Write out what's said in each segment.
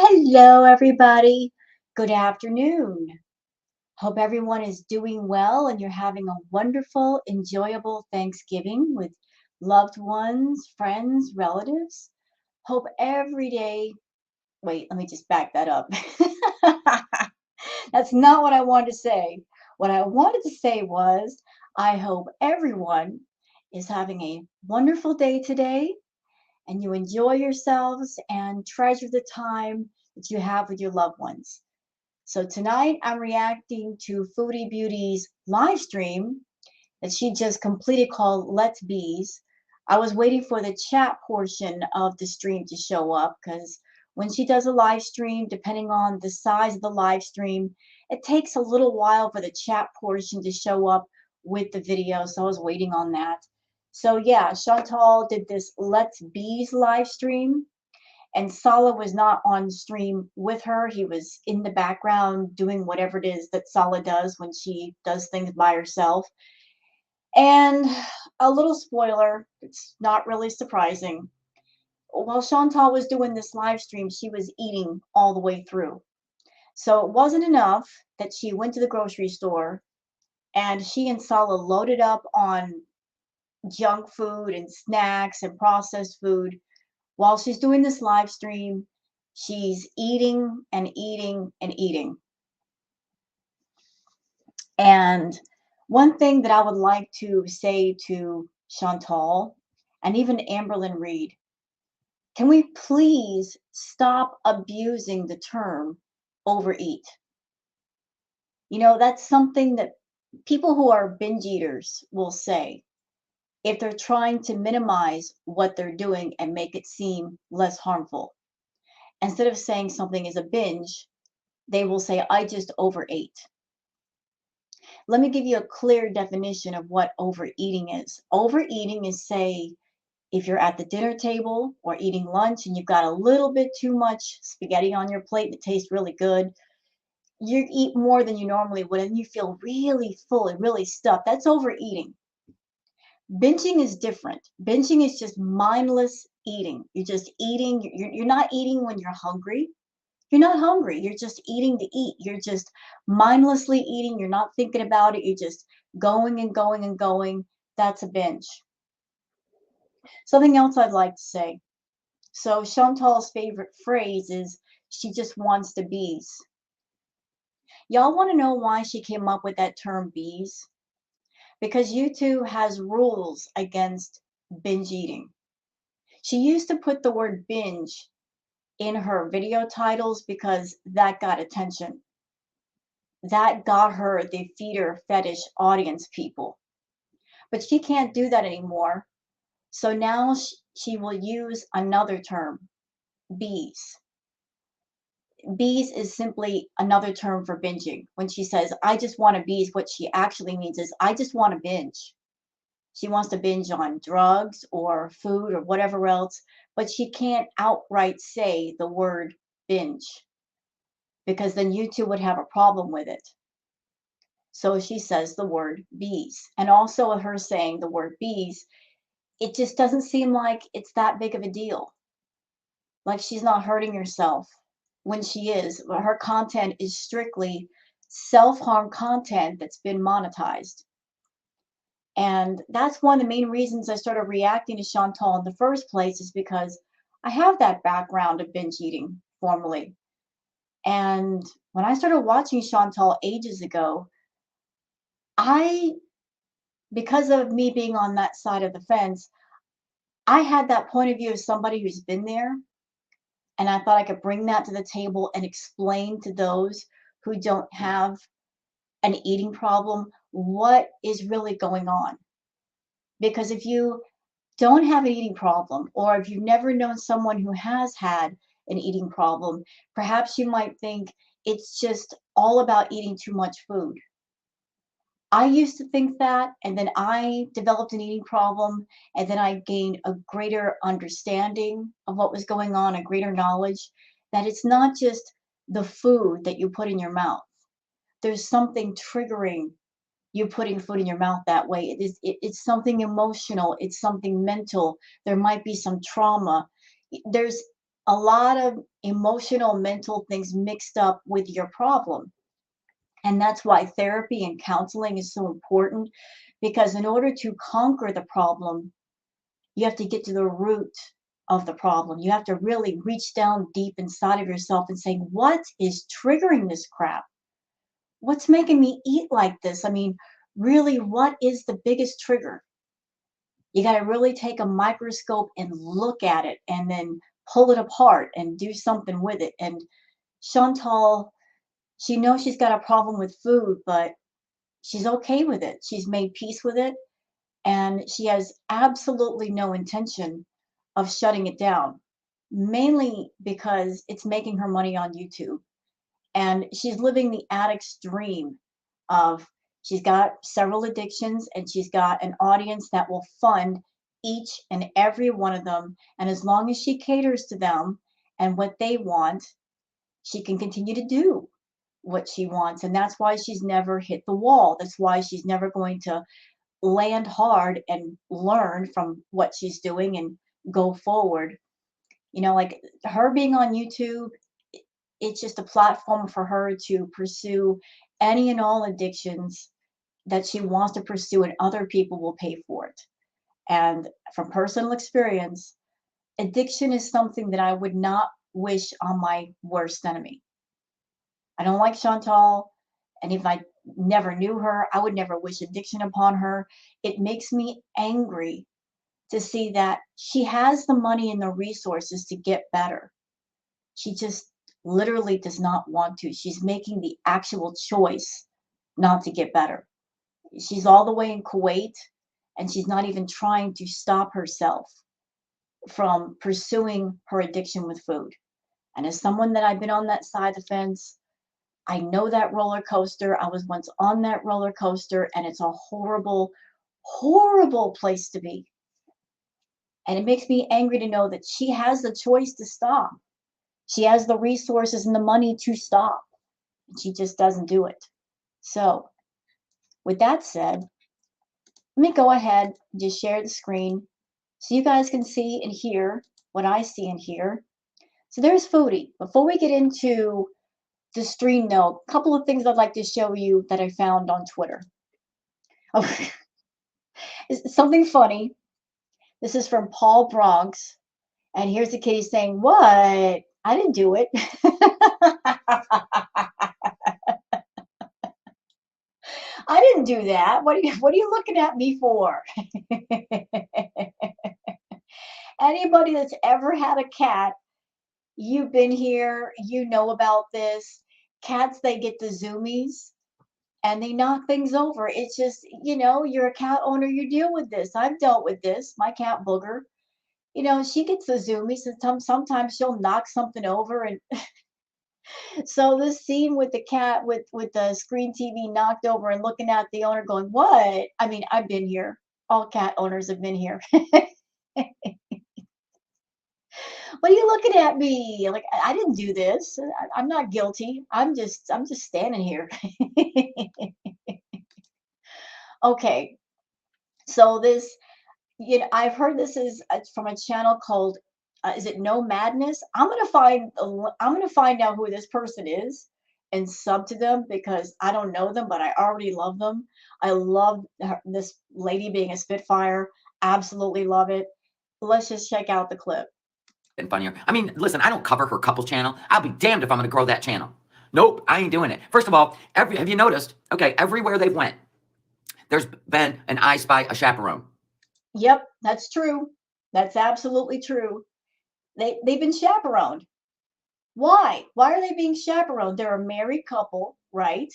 Hello, everybody. Good afternoon. Hope everyone is doing well and you're having a wonderful, enjoyable Thanksgiving with loved ones, friends, relatives. Hope every day. Wait, let me just back that up. That's not what I wanted to say. What I wanted to say was, I hope everyone is having a wonderful day today and you enjoy yourselves and treasure the time that you have with your loved ones. So tonight I'm reacting to Foodie Beauty's live stream that she just completed called Let's Beeze. I was waiting for the chat portion of the stream to show up because when she does a live stream, depending on the size of the live stream, it takes a little while for the chat portion to show up with the video. So I was waiting on that. So yeah, Chantal did this Let's Beeze live stream and Sala was not on stream with her. He was in the background doing whatever it is that Sala does when she does things by herself. And a little spoiler, it's not really surprising. While Chantal was doing this live stream, she was eating all the way through. So it wasn't enough that she went to the grocery store and she and Sala loaded up on junk food and snacks and processed food. While she's doing this live stream, she's eating and eating and eating. And one thing that I would like to say to Chantal and even Amberlyn Reed, can we please stop abusing the term overeat? You know, that's something that people who are binge eaters will say if they're trying to minimize what they're doing and make it seem less harmful. Instead of saying something is a binge, they will say, I just overate. Let me give you a clear definition of what overeating is. Overeating is, say, if you're at the dinner table or eating lunch and you've got a little bit too much spaghetti on your plate that tastes really good, you eat more than you normally would and you feel really full and really stuffed. That's overeating. Binging is different. Binging is just mindless eating. You're just eating. You're not eating when you're hungry. You're not hungry. You're just eating to eat. You're just mindlessly eating. You're not thinking about it. You're just going and going and going. That's a binge. Something else I'd like to say. So Chantal's favorite phrase is she just wants to bees. Y'all want to know why she came up with that term bees? Because YouTube has rules against binge eating. She used to put the word binge in her video titles because that got attention. That got her the feeder fetish audience people. But she can't do that anymore. So now she will use another term, bees. Bees is simply another term for binging. When she says, I just want to bees, what she actually means is, I just want to binge. She wants to binge on drugs or food or whatever else, but she can't outright say the word binge because then YouTube would have a problem with it. So she says the word bees. And also her saying the word bees, it just doesn't seem like it's that big of a deal. Like she's not hurting herself when she is. Her content is strictly self-harm content that's been monetized. And that's one of the main reasons I started reacting to Chantal in the first place is because I have that background of binge eating formerly. And when I started watching Chantal ages ago, I because of me being on that side of the fence, I had that point of view of somebody who's been there, and I thought I could bring that to the table and explain to those who don't have an eating problem what is really going on. Because if you don't have an eating problem, or if you've never known someone who has had an eating problem, perhaps you might think it's just all about eating too much food. I used to think that, and then I developed an eating problem, and then I gained a greater understanding of what was going on, a greater knowledge that it's not just the food that you put in your mouth. There's something triggering you putting food in your mouth that way. It's something emotional, it's something mental. There might be some trauma. There's a lot of emotional, mental things mixed up with your problem. And that's why therapy and counseling is so important, because in order to conquer the problem, you have to get to the root of the problem. You have to really reach down deep inside of yourself and say, what is triggering this crap? What's making me eat like this? I mean, really, what is the biggest trigger? You got to really take a microscope and look at it and then pull it apart and do something with it. And Chantal, she knows she's got a problem with food, but she's okay with it. She's made peace with it, and she has absolutely no intention of shutting it down, mainly because it's making her money on YouTube. And she's living the addict's dream of, she's got several addictions and she's got an audience that will fund each and every one of them. And as long as she caters to them and what they want, she can continue to do what she wants. And that's why she's never hit the wall. That's why she's never going to land hard and learn from what she's doing and go forward. You know, like her being on YouTube, it's just a platform for her to pursue any and all addictions that she wants to pursue, and other people will pay for it. And from personal experience, addiction is something that I would not wish on my worst enemy. I don't like Chantal, and if I never knew her, I would never wish addiction upon her. It makes me angry to see that she has the money and the resources to get better. She just literally does not want to. She's making the actual choice not to get better. She's all the way in Kuwait, and she's not even trying to stop herself from pursuing her addiction with food. And as someone that I've been on that side of the fence, I know that roller coaster. I was once on that roller coaster, and it's a horrible, horrible place to be. And it makes me angry to know that she has the choice to stop. She has the resources and the money to stop. And she just doesn't do it. So, with that said, let me go ahead and just share the screen so you guys can see and hear what I see and hear. So there's Foodie. Before we get into the stream though, a couple of things I'd like to show you that I found on Twitter. Oh, it's something funny. This is from Paul Bronx. And here's the kitty saying, what? I didn't do it. I didn't do that. What are you looking at me for? Anybody that's ever had a cat, you've been here, you know about this. Cats, they get the zoomies and they knock things over. It's just, you're a cat owner, you deal with this. I've dealt with this. My cat Booger, she gets the zoomies, and sometimes she'll knock something over. And so this scene with the cat with the screen TV knocked over and looking at the owner going, what? I mean, I've been here. All cat owners have been here. What are you looking at me? Like, I didn't do this. I'm not guilty. I'm just standing here. Okay. So this, I've heard this is from a channel called, is it No Madness? I'm gonna find out who this person is and sub to them, because I don't know them, but I already love them. I love this lady being a Spitfire. Absolutely love it. Let's just check out the clip. And funnier. I mean, listen, I don't cover her couple channel. I'll be damned if I'm going to grow that channel. Nope, I ain't doing it. First of all, have you noticed? Okay, everywhere they went, there's been an I Spy, a chaperone. Yep, that's true. That's absolutely true. They've been chaperoned. Why? Why are they being chaperoned? They're a married couple, right?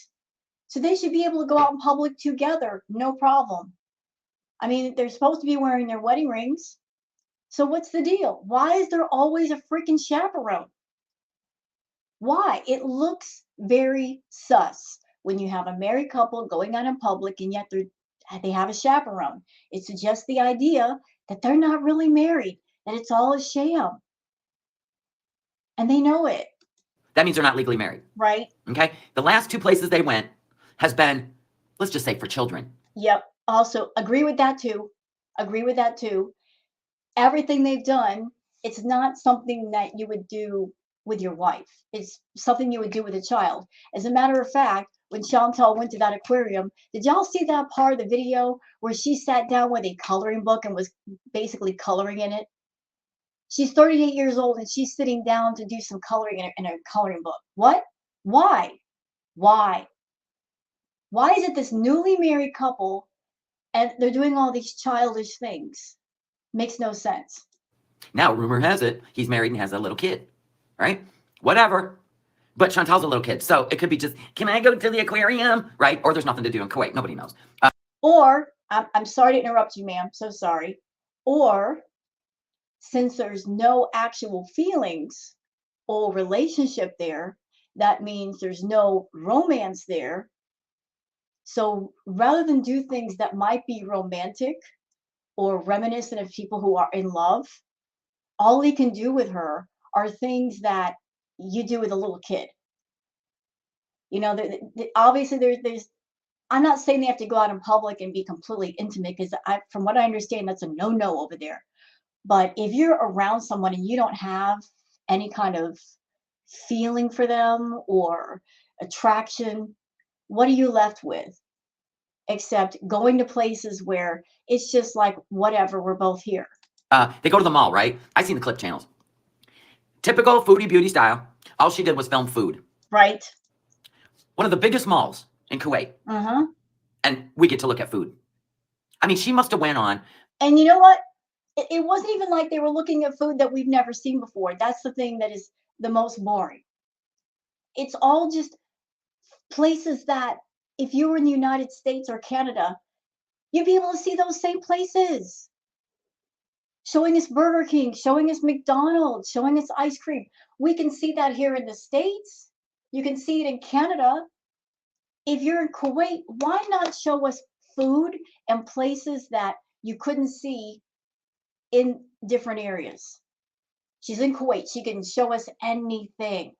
So they should be able to go out in public together, no problem. I mean, they're supposed to be wearing their wedding rings. So what's the deal? Why is there always a freaking chaperone? Why? It looks very sus when you have a married couple going out in public and yet they have a chaperone. It suggests the idea that they're not really married, that it's all a sham. And they know it. That means they're not legally married. Right. Okay? The last two places they went has been, let's just say, for children. Yep. Also, agree with that too. Everything they've done It's not something that you would do with your wife. It's something you would do with a child. As a matter of fact, when Chantal went to that aquarium, did y'all see that part of the video where she sat down with a coloring book and was basically coloring in it? She's 38 years old and she's sitting down to do some coloring in a coloring book. What? Why? Why? Why is it this newly married couple and they're doing all these childish things? Makes no sense. Now, rumor has it, he's married and has a little kid, right? Whatever. But Chantal's a little kid, so it could be just, can I go to the aquarium, right? Or there's nothing to do in Kuwait. Nobody knows. Or, I'm sorry to interrupt you, ma'am. So sorry. Or, since there's no actual feelings or relationship there, that means there's no romance there. So rather than do things that might be romantic or reminiscent of people who are in love, all he can do with her are things that you do with a little kid. You know, obviously there's. I'm not saying they have to go out in public and be completely intimate because from what I understand, that's a no-no over there. But if you're around someone and you don't have any kind of feeling for them or attraction, what are you left with? Except going to places where it's just like, whatever, we're both here. They go to the mall, right? I've seen the clip channels. Typical foodie beauty style. All she did was film food. Right. One of the biggest malls in Kuwait. Uh-huh. And we get to look at food. I mean, she must have went on. And you know what? It wasn't even like they were looking at food that we've never seen before. That's the thing that is the most boring. It's all just places that if you were in the United States or Canada, you'd be able to see those same places. Showing us Burger King, showing us McDonald's, showing us ice cream. We can see that here in the States. You can see it in Canada. If you're in Kuwait, why not show us food and places that you couldn't see in different areas? She's in Kuwait. She can show us anything.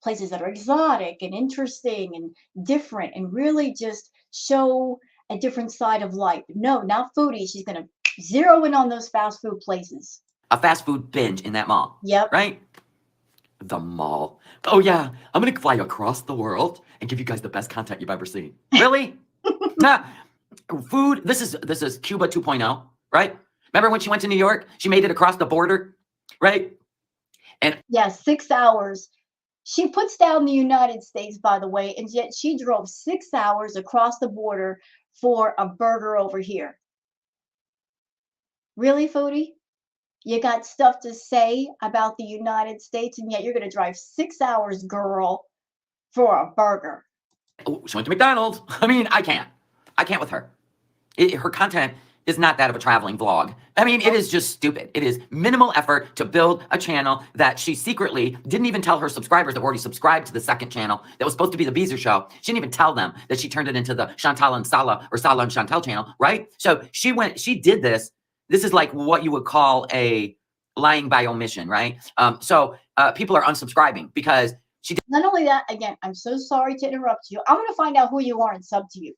Places that are exotic and interesting and different and really just show a different side of life. No, not foodie. She's going to zero in on those fast food places. A fast food binge in that mall. Yep. Right? The mall. Oh yeah, I'm gonna fly across the world and give you guys the best content you've ever seen. Really? Nah. Food. This is Cuba 2.0, right? Remember when she went to New York? She made it across the border, right? And yeah, 6 hours. She puts down the United States, by the way, and yet she drove 6 hours across the border for a burger over here. Really, Foodie? You got stuff to say about the United States, and yet you're going to drive 6 hours, girl, for a burger. oh, she went to McDonald's. I mean, I can't with her. Her content is not that of a traveling vlog. I mean, it is just stupid. It is minimal effort to build a channel that she secretly didn't even tell her subscribers that were already subscribed to the second channel that was supposed to be the Beeze show. She didn't even tell them that she turned it into the Chantal and Salah or Salah and Chantal channel, right? So she did this. This is like what you would call a lying by omission, right? So people are unsubscribing because she did. Not only that, again, I'm so sorry to interrupt you. I'm going to find out who you are and sub to you.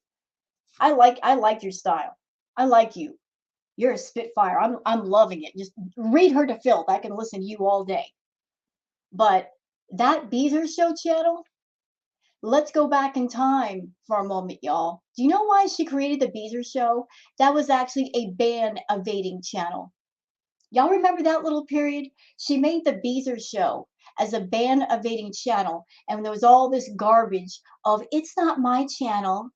I like your style. I like you. You're a spitfire. I'm loving it. Just read her to filth. I can listen to you all day. But that Beeze show channel, let's go back in time for a moment, y'all. Do you know why she created the Beeze show? That was actually a ban evading channel. Y'all remember that little period? She made the Beeze show as a ban evading channel, and there was all this garbage of it's not my channel.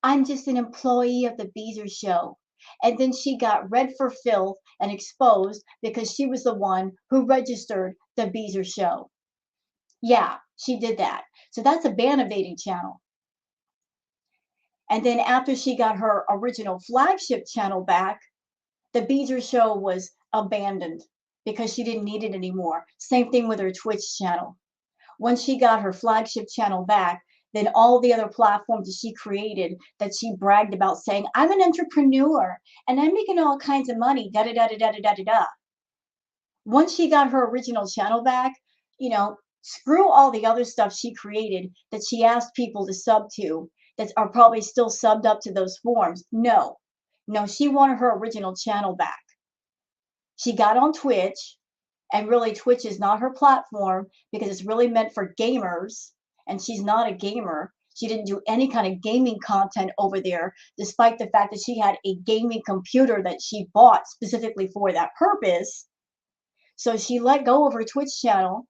I'm just an employee of the Beeze show. And then she got read for filth and exposed because she was the one who registered the Beeze show. Yeah, she did that. So that's a ban evading channel. And then after she got her original flagship channel back, the Beeze show was abandoned because she didn't need it anymore. Same thing with her Twitch channel. Once she got her flagship channel back, then all the other platforms that she created that she bragged about saying, I'm an entrepreneur and I'm making all kinds of money, da da da da da da da da. Once she got her original channel back, you know, screw all the other stuff she created that she asked people to sub to that are probably still subbed up to those forms. No, she wanted her original channel back. She got on Twitch, and really Twitch is not her platform because it's really meant for gamers, and she's not a gamer. She didn't do any kind of gaming content over there, despite the fact that she had a gaming computer that she bought specifically for that purpose. So she let go of her Twitch channel,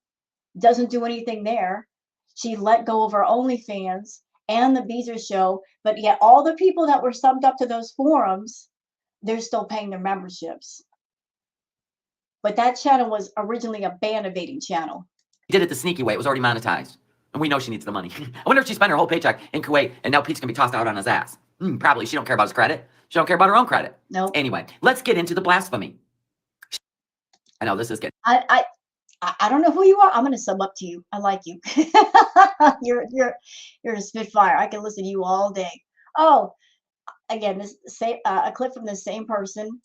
doesn't do anything there. She let go of her OnlyFans and the Beeze show, but yet all the people that were subbed up to those forums, they're still paying their memberships. But that channel was originally a ban evading channel. Did it the sneaky way. It was already monetized. And we know she needs the money. I wonder if she spent her whole paycheck in Kuwait and now Pete's going to be tossed out on his ass. Probably. She don't care about his credit. She don't care about her own credit. No. Anyway, let's get into the blasphemy. I know this is good. I don't know who you are. I'm going to sub up to you. I like you. you're a spitfire. I can listen to you all day. Oh, again, this a clip from the same person.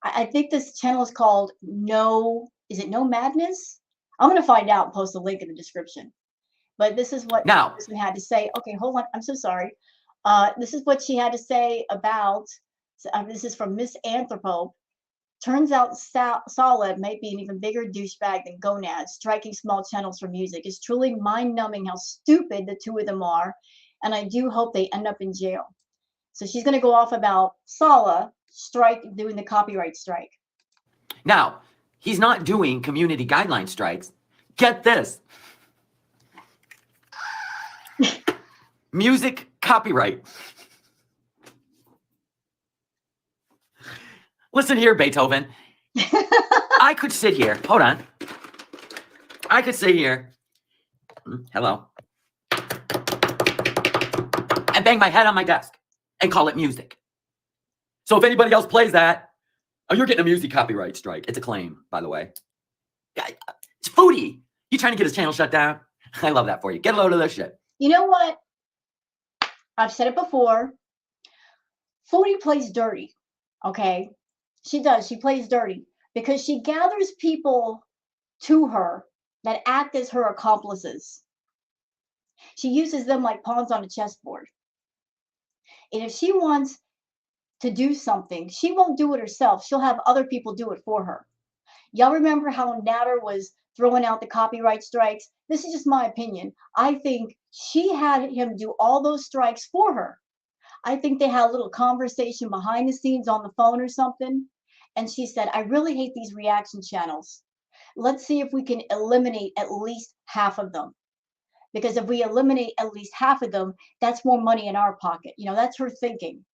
I think this channel is called is it No Madness? I'm going to find out and post a link in the description. But this is what Now, this person had to say. Okay, hold on. I'm so sorry. This is what she had to say about, this is from Miss Anthropo. Turns out Sala may be an even bigger douchebag than Gonad, striking small channels for music. It's truly mind-numbing how stupid the two of them are, and I do hope they end up in jail. So she's going to go off about Sala doing the copyright strike. Now, he's not doing community guideline strikes. Get this. Music copyright. Listen here, Beethoven. I could sit here. Hold on. I could sit here. Hello. And bang my head on my desk and call it music. So if anybody else plays that, oh, you're getting a music copyright strike. It's a claim, by the way. It's Foodie. You trying to get his channel shut down? I love that for you. Get a load of this shit. You know what? I've said it before. Foodie plays dirty, okay? She does. She plays dirty because she gathers people to her that act as her accomplices. She uses them like pawns on a chessboard. And if she wants to do something, she won't do it herself. She'll have other people do it for her. Y'all remember how Natter was throwing out the copyright strikes? This is just my opinion. I think she had him do all those strikes for her. I think they had a little conversation behind the scenes on the phone or something. And she said, I really hate these reaction channels. Let's see if we can eliminate at least half of them. Because if we eliminate at least half of them, that's more money in our pocket. You know, that's her thinking.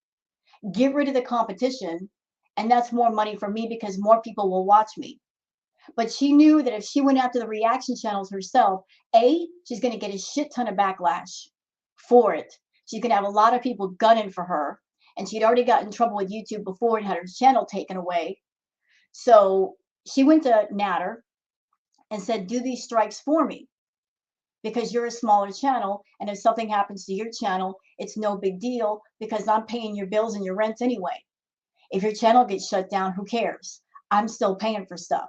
Get rid of the competition, and that's more money for me because more people will watch me. But she knew that if she went after the reaction channels herself, she's going to get a shit ton of backlash for it. She's going to have a lot of people gunning for her. And she'd already gotten in trouble with YouTube before and had her channel taken away. So she went to Natter and said, do these strikes for me because you're a smaller channel. And if something happens to your channel, it's no big deal because I'm paying your bills and your rent anyway. If your channel gets shut down, who cares? I'm still paying for stuff.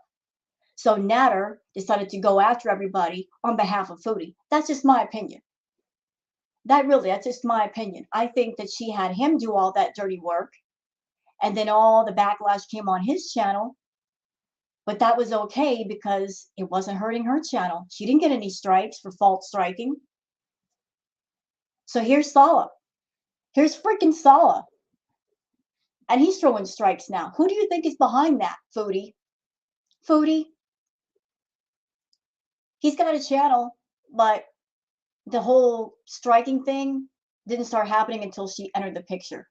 So Natter decided to go after everybody on behalf of Foodie. That's just my opinion. That's just my opinion. I think that she had him do all that dirty work and then all the backlash came on his channel. But that was okay because it wasn't hurting her channel. She didn't get any strikes for fault striking. So here's Sala. Here's freaking Sala. And he's throwing strikes now. Who do you think is behind that, Foodie? Foodie? He's got a channel, but the whole striking thing didn't start happening until she entered the picture.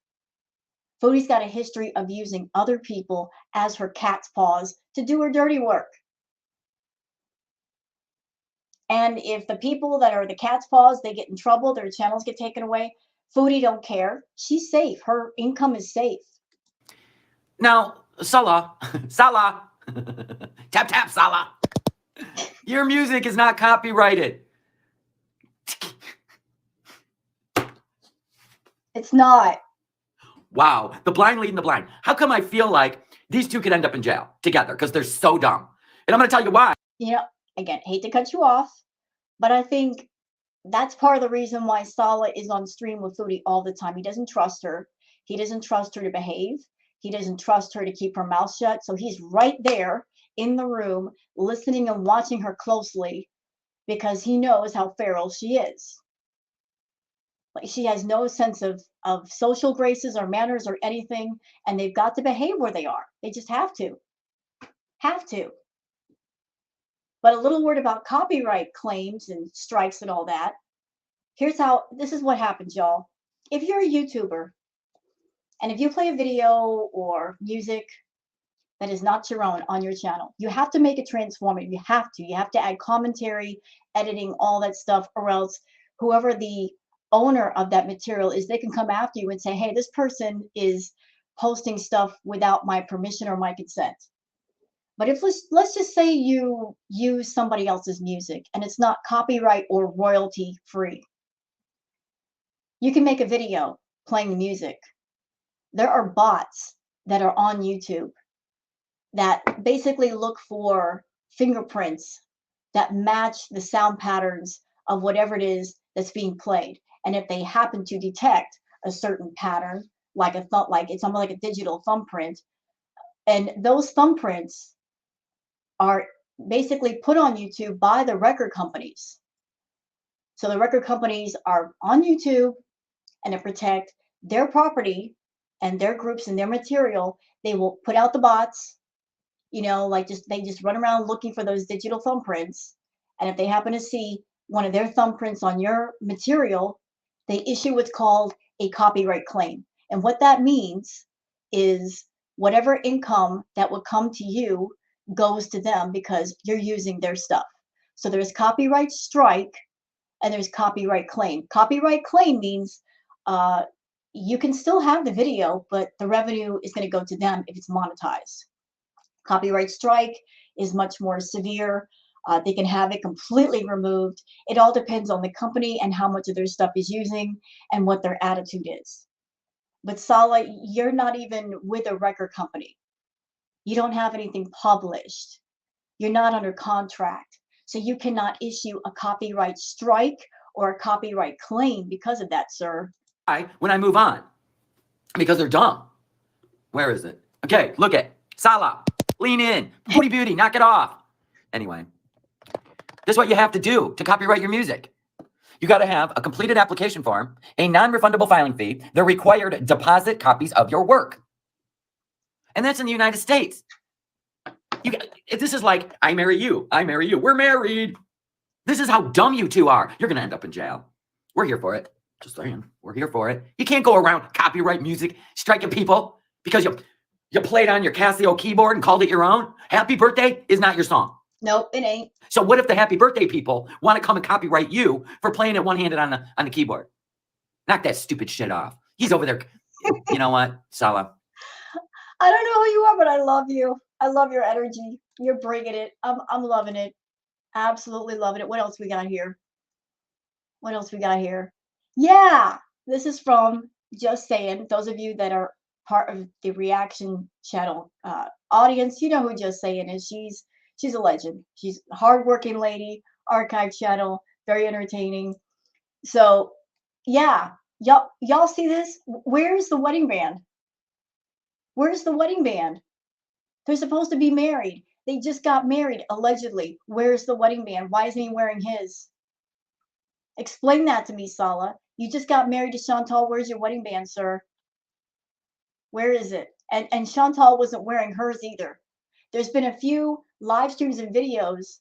Foodie's got a history of using other people as her cat's paws to do her dirty work. And if the people that are the cat's paws, they get in trouble, their channels get taken away, Foodie don't care. She's safe. Her income is safe. Now, Salah, tap, tap, Salah. Your music is not copyrighted. It's not. Wow, the blind leading the blind. How come I feel like these two could end up in jail together because they're so dumb? And I'm going to tell you why. You know, again, hate to cut you off, but I think that's part of the reason why Sala is on stream with Foodie all the time. He doesn't trust her. He doesn't trust her to behave. He doesn't trust her to keep her mouth shut. So he's right there in the room, listening and watching her closely because he knows how feral she is. Like she has no sense of social graces or manners or anything, and they've got to behave where they are. They just have to. Have to. But a little word about copyright claims and strikes and all that. This is what happens, y'all. If you're a YouTuber and if you play a video or music that is not your own on your channel, you have to make it transformative. You have to. You have to add commentary, editing, all that stuff, or else whoever the owner of that material is, they can come after you and say, hey, this person is posting stuff without my permission or my consent. But if let's just say you use somebody else's music and it's not copyright or royalty free, you can make a video playing the music. There are bots that are on YouTube that basically look for fingerprints that match the sound patterns of whatever it is that's being played. And if they happen to detect a certain pattern, like it's almost like a digital thumbprint, and those thumbprints are basically put on YouTube by the record companies. So the record companies are on YouTube and to protect their property and their groups and their material, they will put out the bots, they just run around looking for those digital thumbprints. And if they happen to see one of their thumbprints on your material, they issue what's called a copyright claim. And what that means is whatever income that would come to you goes to them because you're using their stuff. So there's copyright strike and there's copyright claim. Copyright claim means you can still have the video, but the revenue is going to go to them if it's monetized. Copyright strike is much more severe. They can have it completely removed. It all depends on the company and how much of their stuff is using and what their attitude is. But Sala, you're not even with a record company. You don't have anything published. You're not under contract. So you cannot issue a copyright strike or a copyright claim because of that, sir. When I move on, because they're dumb. Where is it? Okay, look at Salah. Lean in. Foodie beauty, knock it off. Anyway, this is what you have to do to copyright your music. You got to have a completed application form, a non-refundable filing fee, the required deposit copies of your work. And that's in the United States. This is like, I marry you, we're married. This is how dumb you two are. You're going to end up in jail. We're here for it. Just saying, we're here for it. You can't go around copyright music, striking people because you played on your Casio keyboard and called it your own. Happy birthday is not your song. Nope, it ain't. So what if the happy birthday people want to come and copyright you for playing it one-handed on the keyboard? Knock that stupid shit off. He's over there. You know what, Salah? I don't know who you are, but I love you. I love your energy. You're bringing it. I'm loving it. Absolutely loving it. What else we got here? Yeah, this is from Just Saying. Those of you that are part of the reaction channel audience, you know who Just Saying is. She's a legend. She's a hardworking lady. Archive channel, very entertaining. So yeah, y'all see this? Where's the wedding band? Where's the wedding band? They're supposed to be married. They just got married, allegedly. Where's the wedding band? Why isn't he wearing his? Explain that to me, Sala. You just got married to Chantal. Where's your wedding band, sir? Where is it? And Chantal wasn't wearing hers either. There's been a few live streams and videos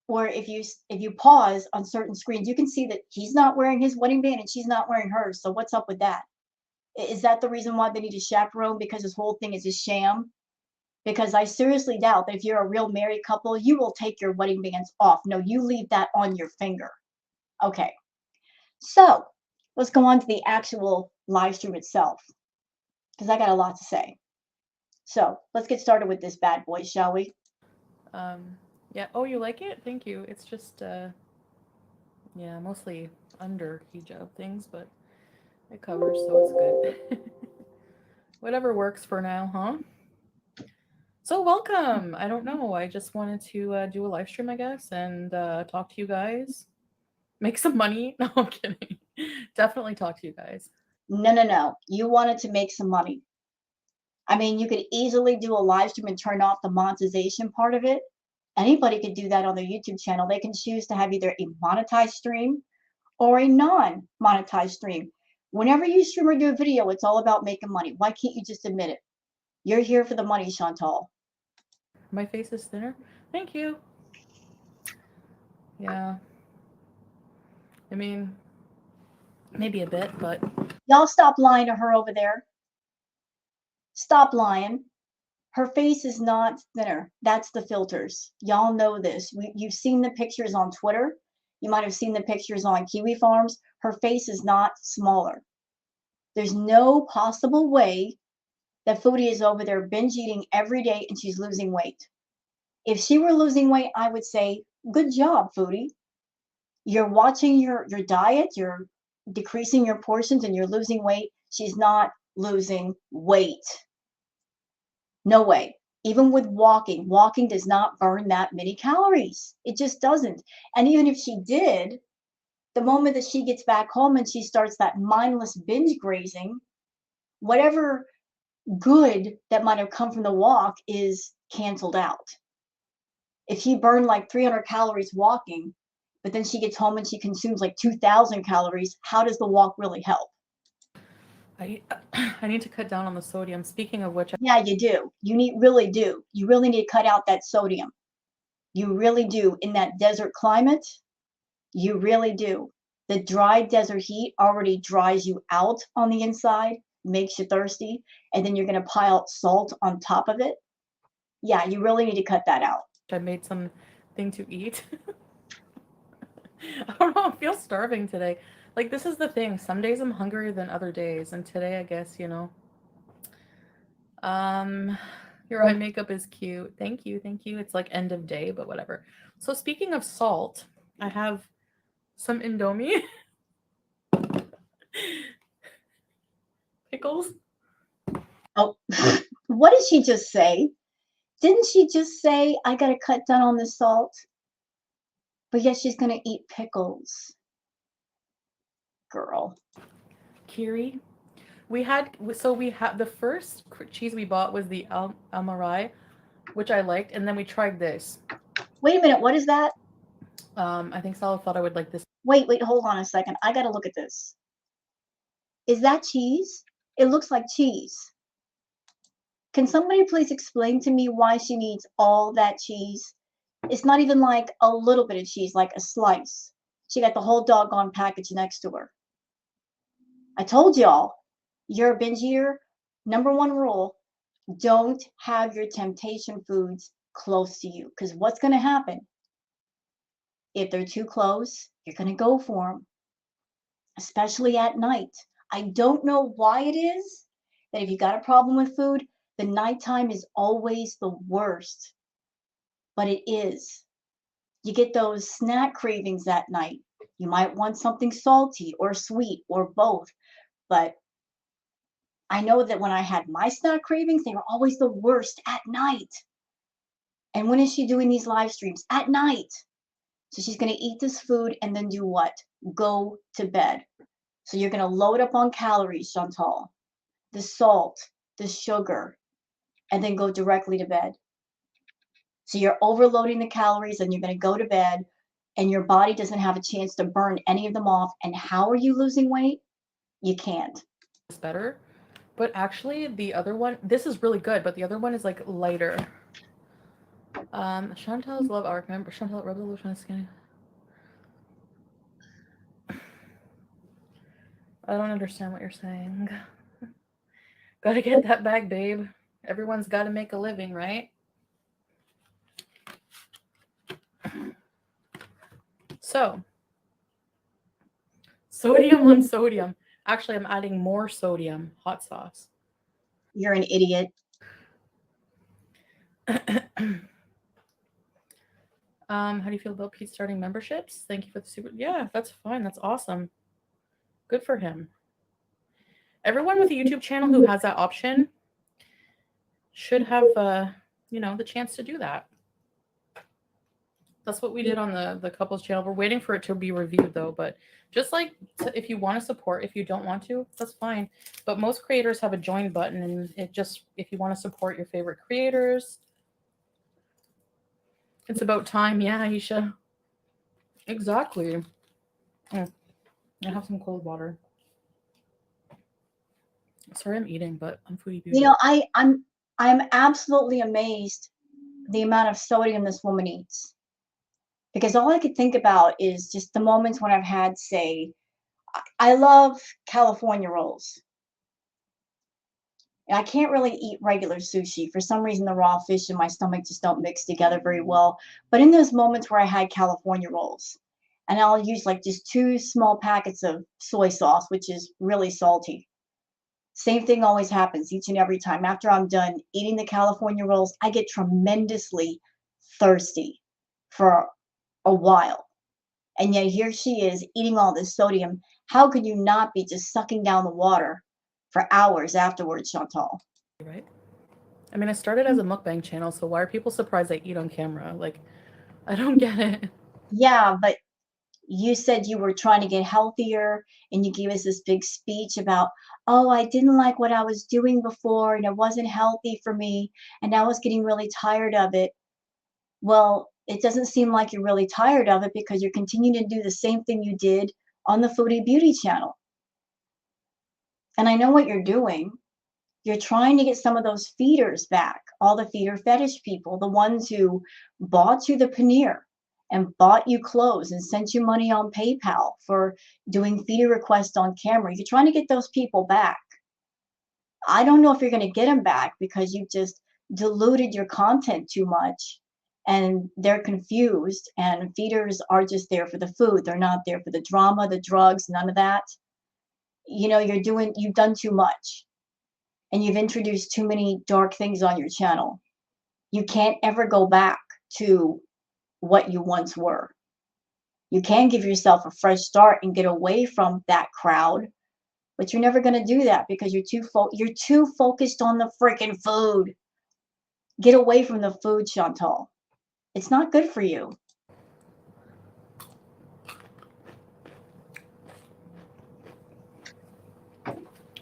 where if you pause on certain screens, you can see that he's not wearing his wedding band and she's not wearing hers. So what's up with that? Is that the reason why they need a chaperone? Because this whole thing is a sham? Because I seriously doubt that if you're a real married couple, you will take your wedding bands off. No, you leave that on your finger. Okay, so let's go on to the actual live stream itself, because I got a lot to say. So let's get started with this bad boy, shall we? Yeah. Oh, you like it? Thank you. It's just, yeah, mostly under hijab things, but it covers, so it's good. Whatever works for now, huh? So welcome. I don't know. I just wanted to do a live stream, I guess, and talk to you guys. Make some money. No, I'm kidding. Definitely talk to you guys. No. You wanted to make some money. I mean, you could easily do a live stream and turn off the monetization part of it. Anybody could do that on their YouTube channel. They can choose to have either a monetized stream or a non-monetized stream. Whenever you stream or do a video, it's all about making money. Why can't you just admit it? You're here for the money, Chantal. My face is thinner. Thank you. Yeah. I mean, maybe a bit, but Y'all stop lying to her over there. Stop lying. Her face is not thinner. That's the filters. Y'all know this. You've seen the pictures on Twitter. You might have seen the pictures on Kiwi Farms. Her face is not smaller. There's no possible way that Foodie is over there binge eating every day and she's losing weight. If she were losing weight, I would say, good job, Foodie. You're watching your diet, you're decreasing your portions, and you're losing weight. She's not losing weight. No way. Even with walking does not burn that many calories. It just doesn't. And even if she did, the moment that she gets back home and she starts that mindless binge grazing, whatever good that might have come from the walk is canceled out. If she burned like 300 calories walking, but then she gets home and she consumes like 2,000 calories, how does the walk really help? I need to cut down on the sodium. Speaking of which, Yeah, you do. You really do. You really need to cut out that sodium. You really do. In that desert climate, you really do. The dry desert heat already dries you out on the inside, makes you thirsty, and then you're going to pile salt on top of it. Yeah, you really need to cut that out. I made something to eat. I don't know, I feel starving today. Like, this is the thing. Some days I'm hungrier than other days, and today I guess, you know. Your eye makeup is cute. Thank you, thank you. It's like end of day, but whatever. So speaking of salt, I have some Indomie pickles. Oh, what did she just say? Didn't she just say, I got to cut down on the salt? But yet she's going to eat pickles. Girl. Kiri. We had the first cheese we bought was the Almarai, which I liked, and then we tried this. Wait a minute, what is that? I think Sal thought I would like this. Wait, hold on a second. I got to look at this. Is that cheese? It looks like cheese. Can somebody please explain to me why she needs all that cheese? It's not even like a little bit of cheese, like a slice. She got the whole doggone package next to her. I told y'all, you're a binge eater. Number one rule, don't have your temptation foods close to you. Because what's going to happen? If they're too close, you're going to go for them, especially at night. I don't know why it is that if you got a problem with food, the nighttime is always the worst. But it is. You get those snack cravings at night. You might want something salty or sweet or both. But I know that when I had my snack cravings, they were always the worst at night. And when is she doing these live streams? At night. So she's going to eat this food and then do what? Go to bed. So you're going to load up on calories, Chantal, the salt, the sugar, and then go directly to bed. So you're overloading the calories and you're going to go to bed and your body doesn't have a chance to burn any of them off. And how are you losing weight? You can't. It's better. But actually, the other one, this is really good, but the other one is like lighter. Chantal's Love Arc. Remember Chantal Revolution is skinny. I don't understand what you're saying. Gotta get that bag, babe. Everyone's gotta make a living, right? So, sodium on sodium. Actually, I'm adding more sodium. Hot sauce. You're an idiot. How do you feel about Pete starting memberships? Thank you for the super. Yeah, that's fine. That's awesome. Good for him. Everyone with a YouTube channel who has that option should have, the chance to do that. That's what we did on the couples channel. We're waiting for it to be reviewed though, but just like if you want to support, if you don't want to, that's fine. But most creators have a join button, and it just, if you want to support your favorite creators, it's about time. Yeah, Aisha. Exactly. I have some cold water. Sorry, I'm eating, but I'm Foodie Beauty. You know, I'm absolutely amazed the amount of sodium this woman eats. Because all I could think about is just the moments when I've had, say, I love California rolls. And I can't really eat regular sushi. For some reason, the raw fish and my stomach just don't mix together very well. But in those moments where I had California rolls, and I'll use like just 2 small packets of soy sauce, which is really salty. Same thing always happens each and every time. After I'm done eating the California rolls, I get tremendously thirsty for a while. And yet here she is eating all this sodium. How could you not be just sucking down the water for hours afterwards, Chantal? Right? I mean, I started as a mukbang channel, so why are people surprised I eat on camera? Like, I don't get it. Yeah, but you said you were trying to get healthier and you gave us this big speech about, oh, I didn't like what I was doing before and it wasn't healthy for me and I was getting really tired of it. Well, it doesn't seem like you're really tired of it because you're continuing to do the same thing you did on the Foodie Beauty channel. And I know what you're doing. You're trying to get some of those feeders back, all the feeder fetish people, the ones who bought you the paneer and bought you clothes and sent you money on PayPal for doing feeder requests on camera. You're trying to get those people back. I don't know if you're going to get them back because you just diluted your content too much and they're confused and feeders are just there for the food. They're not there for the drama, the drugs, none of that. You know, you've done too much and you've introduced too many dark things on your channel. You can't ever go back to what you once were. You can give yourself a fresh start and get away from that crowd, but you're never going to do that because you're too focused on the freaking food. Get away from the food, Chantal. It's not good for you.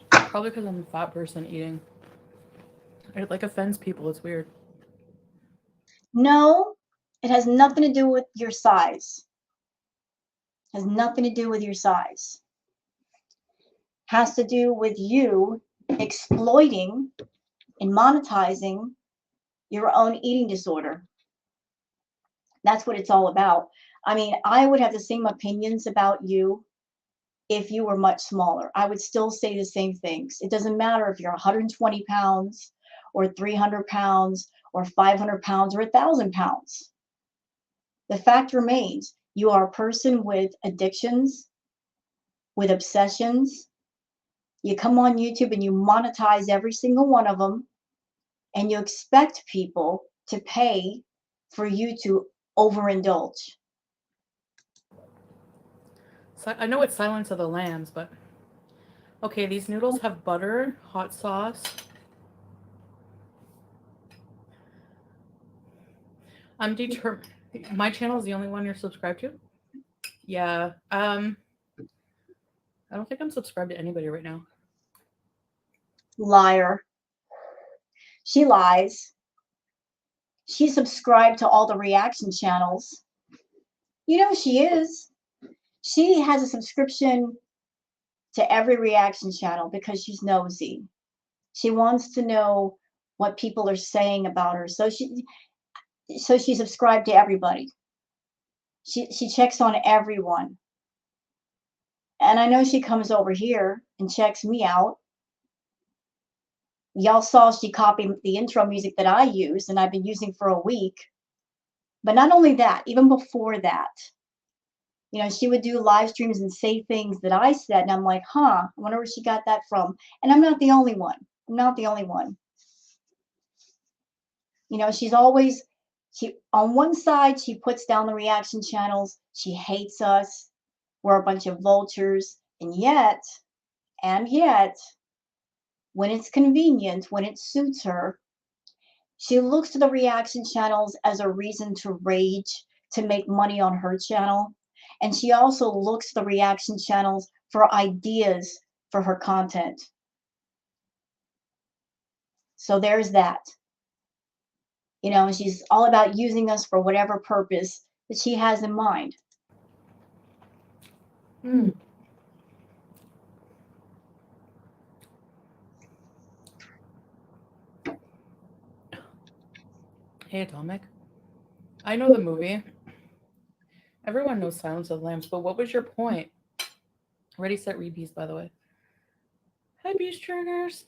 Probably because I'm a fat person eating. It like offends people. It's weird. No, it has nothing to do with your size. It has nothing to do with your size. It has to do with you exploiting and monetizing your own eating disorder. That's what it's all about. I mean, I would have the same opinions about you if you were much smaller. I would still say the same things. It doesn't matter if you're 120 pounds or 300 pounds or 500 pounds or 1,000 pounds. The fact remains, you are a person with addictions, with obsessions. You come on YouTube and you monetize every single one of them, and you expect people to pay for you to overindulge. So I know it's Silence of the Lambs, but okay, these noodles have butter, hot sauce. I'm determined. My channel is the only one you're subscribed to? Yeah. I don't think I'm subscribed to anybody right now. Liar. She lies. She subscribed to all the reaction channels. You know she is. She has a subscription to every reaction channel because she's nosy. She wants to know what people are saying about her. So she subscribed to everybody. She checks on everyone. And I know she comes over here and checks me out. Y'all saw she copied the intro music that I use and I've been using for a week. But not only that, even before that, you know, she would do live streams and say things that I said, and I'm like, huh, I wonder where she got that from. And I'm not the only one. I'm not the only one. You know, she on one side, she puts down the reaction channels. She hates us. We're a bunch of vultures. And yet, when it's convenient, when it suits her, she looks to the reaction channels as a reason to rage, to make money on her channel. And she also looks at the reaction channels for ideas for her content. So there's that. You know, she's all about using us for whatever purpose that she has in mind. Mm. Hey, Atomic. I know the movie. Everyone knows Silence of the Lambs, but what was your point? Ready, set, read, Beeze, by the way. Hi, Beeze Triggers.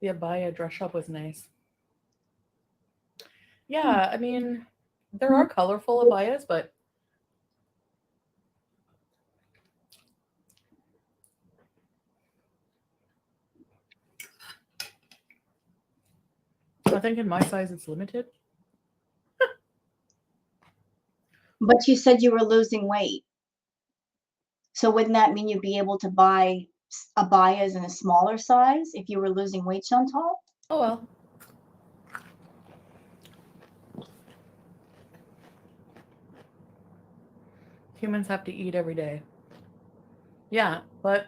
The abaya dress up was nice. Yeah, I mean, there are colorful abayas, but I think in my size it's limited. But you said you were losing weight. So wouldn't that mean you'd be able to buy abayas in a smaller size if you were losing weight, Chantal? Oh well. Humans have to eat every day. Yeah, but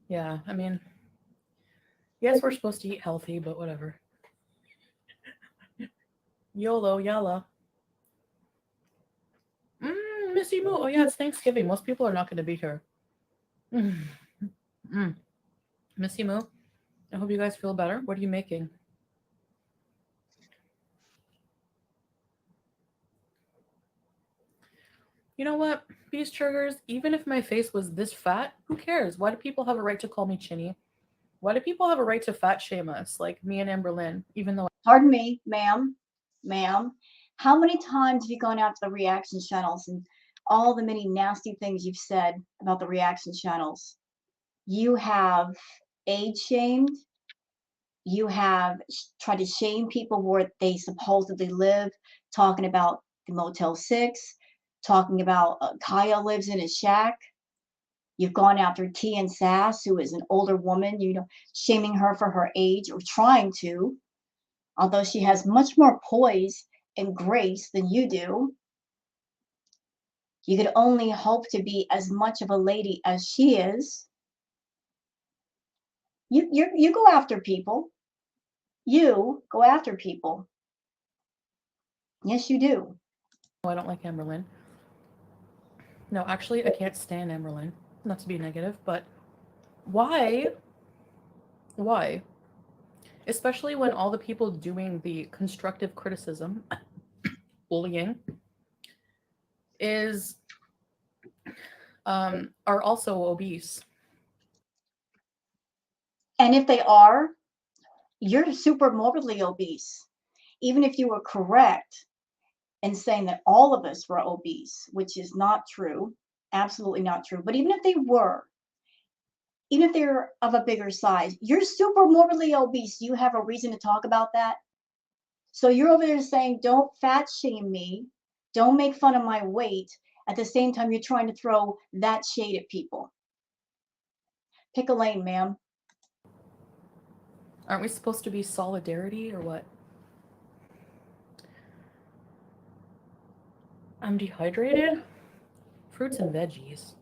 yeah, I mean, yes, we're supposed to eat healthy, but whatever. YOLO, yalla. Missy Moo. Oh yeah, it's Thanksgiving. Most people are not going to be here. Missy Moo. I hope you guys feel better. What are you making? You know what? Beeze Triggers, even if my face was this fat, who cares? Why do people have a right to call me chinny? Why do people have a right to fat shame us, like me and Amberlynn, even though... Pardon me, ma'am. How many times have you gone out to the reaction channels and all the many nasty things you've said about the reaction channels? You have age shamed. You have tried to shame people where they supposedly live, talking about the Motel 6, talking about Kaya lives in a shack. You've gone after T and Sass, who is an older woman, you know, shaming her for her age or trying to, although she has much more poise and grace than you do. You could only hope to be as much of a lady as she is. You go after people. You go after people. Yes, you do. I don't like Amberlynn. No, actually, I can't stand Amberlynn. Not to be negative, but why? Why? Especially when all the people doing the constructive criticism, bullying, are also obese. And if they are, you're super morbidly obese. Even if you were correct in saying that all of us were obese, which is not true, absolutely not true. But even if they were, even if they're of a bigger size, you're super morbidly obese. You have a reason to talk about that. So you're over there saying, don't fat shame me, don't make fun of my weight. At the same time, you're trying to throw that shade at people. Pick a lane, ma'am. Aren't we supposed to be solidarity or what? I'm dehydrated? Fruits and veggies.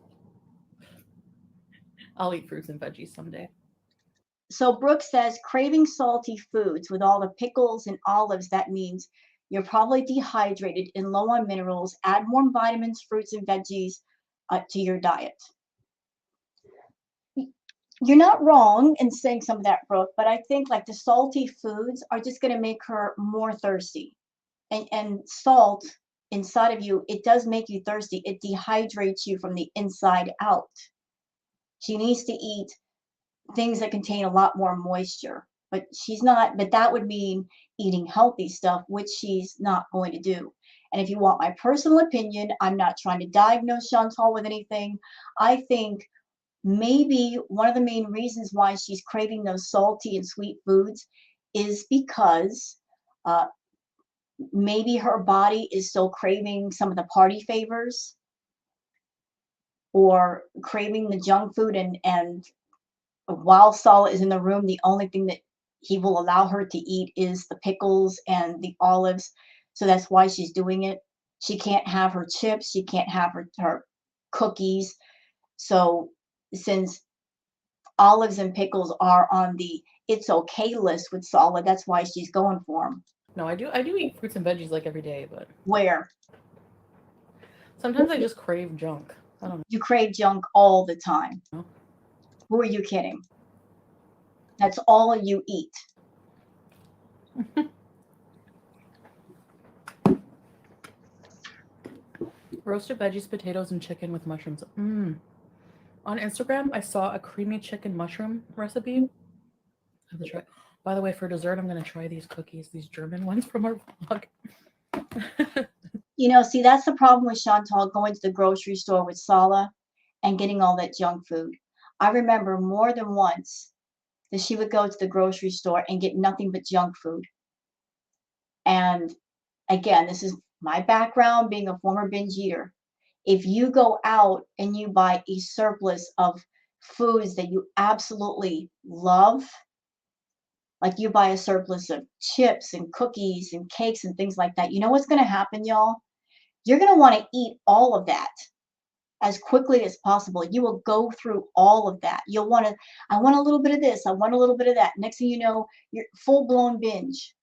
I'll eat fruits and veggies someday. So Brooke says, craving salty foods with all the pickles and olives, that means you're probably dehydrated and low on minerals. Add more vitamins, fruits, and veggies to your diet. You're not wrong in saying some of that, Brooke, but I think like the salty foods are just going to make her more thirsty. And salt inside of you, it does make you thirsty. It dehydrates you from the inside out. She needs to eat things that contain a lot more moisture, but she's not, but that would mean eating healthy stuff, which she's not going to do. And if you want my personal opinion, I'm not trying to diagnose Chantal with anything. I think maybe one of the main reasons why she's craving those salty and sweet foods is because maybe her body is still craving some of the party favors or craving the junk food, and while Saul is in the room, the only thing that he will allow her to eat is the pickles and the olives. So that's why she's doing it. She can't have her chips. She can't have her cookies. So since olives and pickles are on the it's okay list with Sala, that's why she's going for them. No, I do eat fruits and veggies like every day, but Where sometimes I just crave junk. I don't you crave junk all the time. know. Who are you kidding? That's all you eat. Roasted veggies, potatoes, and chicken with mushrooms. On Instagram, I saw a creamy chicken mushroom recipe. I have to try. By the way, for dessert, I'm going to try these cookies, these German ones from our vlog. You know, see, that's the problem with Chantal going to the grocery store with Sala and getting all that junk food. I remember more than once that she would go to the grocery store and get nothing but junk food. And again, this is my background being a former binge eater. If you go out and you buy a surplus of foods that you absolutely love, like you buy a surplus of chips and cookies and cakes and things like that, you know what's going to happen, y'all? You're going to want to eat all of that as quickly as possible. You will go through all of that. You'll want to, I want a little bit of this, I want a little bit of that. Next thing you know, you're full blown binge.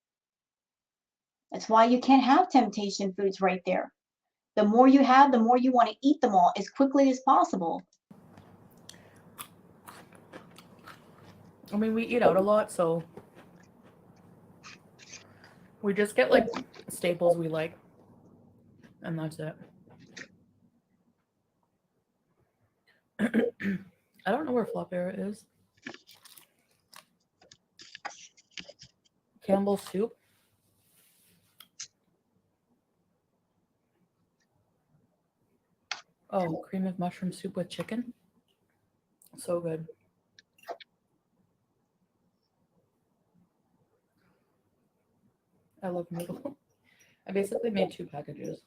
That's why you can't have temptation foods right there. The more you have, the more you want to eat them all as quickly as possible. I mean, we eat out a lot, so we just get like staples we like, and that's it. I don't know where Flopera is. Campbell's soup. Oh, cream of mushroom soup with chicken. So good. I love noodle. I basically made 2 packages.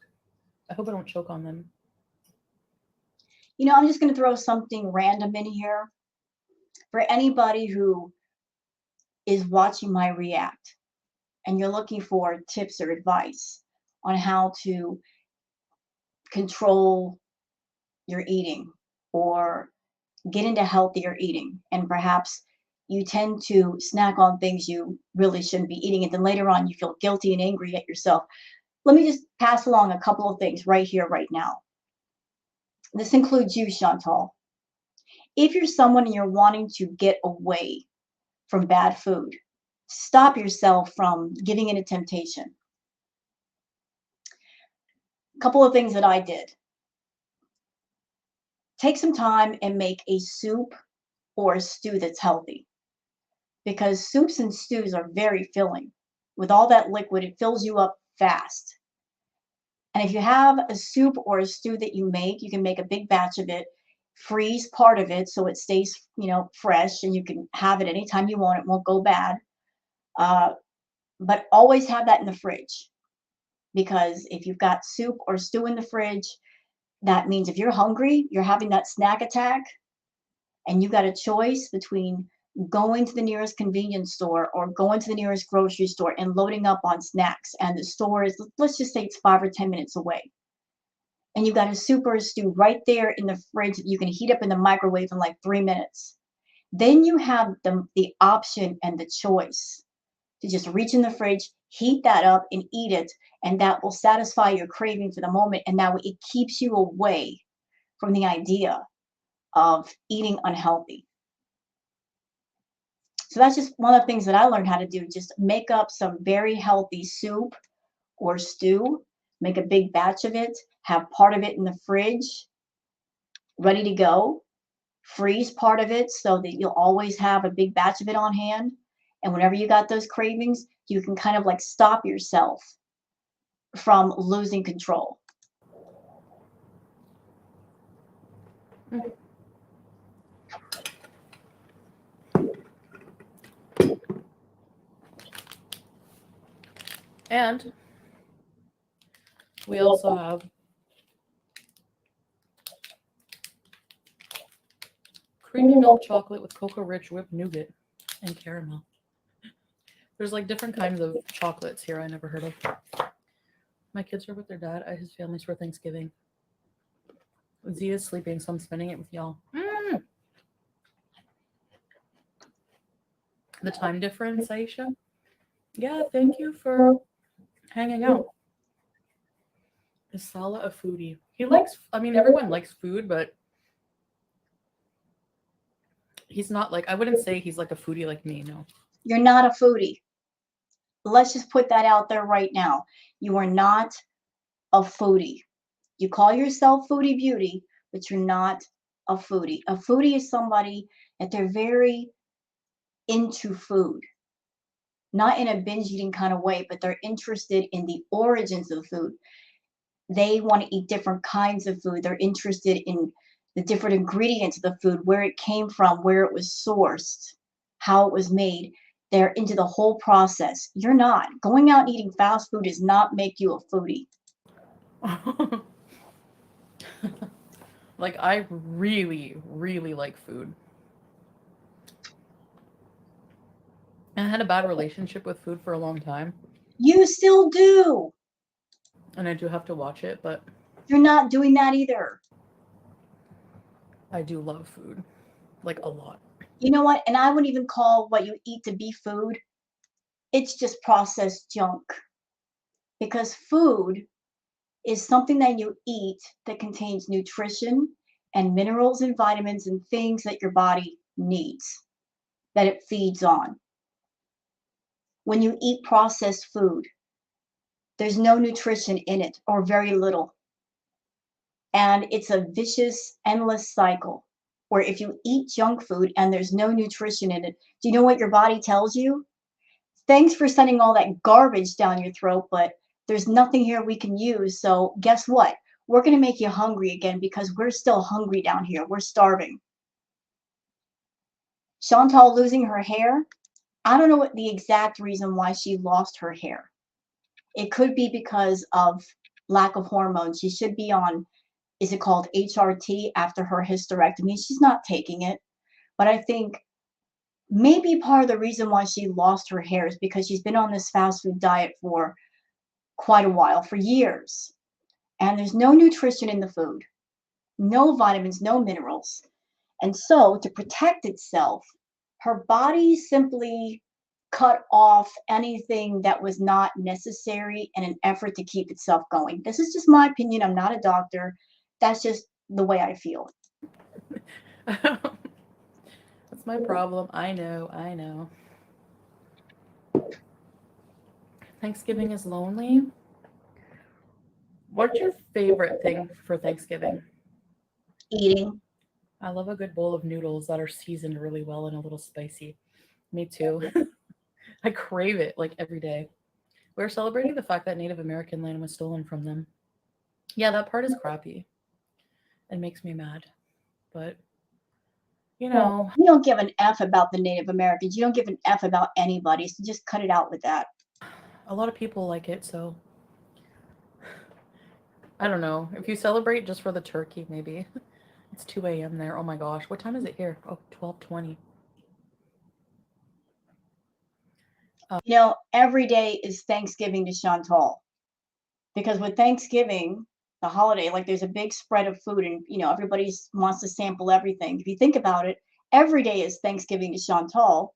I hope I don't choke on them. You know, I'm just going to throw something random in here for anybody who is watching my react and you're looking for tips or advice on how to control your eating or get into healthier eating. And perhaps you tend to snack on things you really shouldn't be eating. And then later on, you feel guilty and angry at yourself. Let me just pass along a couple of things right here, right now. This includes you, Chantal. If you're someone and you're wanting to get away from bad food, stop yourself from giving into temptation. A couple of things that I did. Take some time and make a soup or a stew that's healthy, because soups and stews are very filling. With all that liquid, it fills you up fast. And if you have a soup or a stew that you make, you can make a big batch of it, freeze part of it so it stays, fresh, and you can have it anytime you want. It won't go bad. But always have that in the fridge, because if you've got soup or stew in the fridge, that means if you're hungry, you're having that snack attack, and you got a choice between going to the nearest convenience store or going to the nearest grocery store and loading up on snacks, and the store is, let's just say it's 5 or 10 minutes away, and you got a soup or a stew right there in the fridge that you can heat up in the microwave in like 3 minutes, then you have the option and the choice to just reach in the fridge, heat that up and eat it, and that will satisfy your craving for the moment, and that way it keeps you away from the idea of eating unhealthy. So that's just one of the things that I learned how to do. Just make up some very healthy soup or stew, make a big batch of it, have part of it in the fridge, ready to go, freeze part of it so that you'll always have a big batch of it on hand. And whenever you got those cravings, you can kind of like stop yourself from losing control. And we also have creamy milk chocolate with cocoa rich whipped nougat and caramel. There's like different kinds of chocolates here I never heard of. My kids are with their dad at his family's for Thanksgiving. Z is sleeping, so I'm spending it with y'all. The time difference, Aisha. Yeah, thank you for hanging out. Is Salah a foodie? He likes, I mean, everyone likes food, but he's not like, I wouldn't say he's like a foodie like me, no. You're not a foodie. Let's just put that out there right now. You are not a foodie. You call yourself Foodie Beauty, but you're not a foodie. A foodie is somebody that they're very into food. Not in a binge eating kind of way, but they're interested in the origins of food. They want to eat different kinds of food. They're interested in the different ingredients of the food, where it came from, where it was sourced, how it was made. They're into the whole process. You're not. Going out and eating fast food does not make you a foodie. Like, I really, really like food. And I had a bad relationship with food for a long time. You still do. And I do have to watch it, but You're not doing that either. I do love food. Like, a lot. You know what? And I wouldn't even call what you eat to be food. It's just processed junk. Because food is something that you eat that contains nutrition and minerals and vitamins and things that your body needs, that it feeds on. When you eat processed food, there's no nutrition in it, or very little. And it's a vicious, endless cycle where if you eat junk food and there's no nutrition in it, do you know what your body tells you? Thanks for sending all that garbage down your throat, but there's nothing here we can use. So guess what? We're going to make you hungry again, because we're still hungry down here. We're starving. Chantal losing her hair. I don't know what the exact reason why she lost her hair. It could be because of lack of hormones. She should be on, is it called HRT, after her hysterectomy? She's not taking it. But I think maybe part of the reason why she lost her hair is because she's been on this fast food diet for quite a while, for years. And there's no nutrition in the food, no vitamins, no minerals. And so to protect itself, her body simply cut off anything that was not necessary in an effort to keep itself going. This is just my opinion. I'm not a doctor. That's just the way I feel. That's my problem. I know. Thanksgiving is lonely. What's your favorite thing for Thanksgiving? Eating. I love a good bowl of noodles that are seasoned really well and a little spicy. Me too. I crave it like every day. We're celebrating the fact that Native American land was stolen from them. Yeah, that part is crappy. It makes me mad. But, you know. You don't give an F about the Native Americans. You don't give an F about anybody. So just cut it out with that. A lot of people like it, so I don't know. If you celebrate just for the turkey, maybe. It's 2 a.m. there. Oh my gosh. What time is it here? Oh, 12:20. You know, every day is Thanksgiving to Chantal. Because with Thanksgiving, the holiday, like there's a big spread of food and, you know, everybody wants to sample everything. If you think about it, every day is Thanksgiving to Chantal,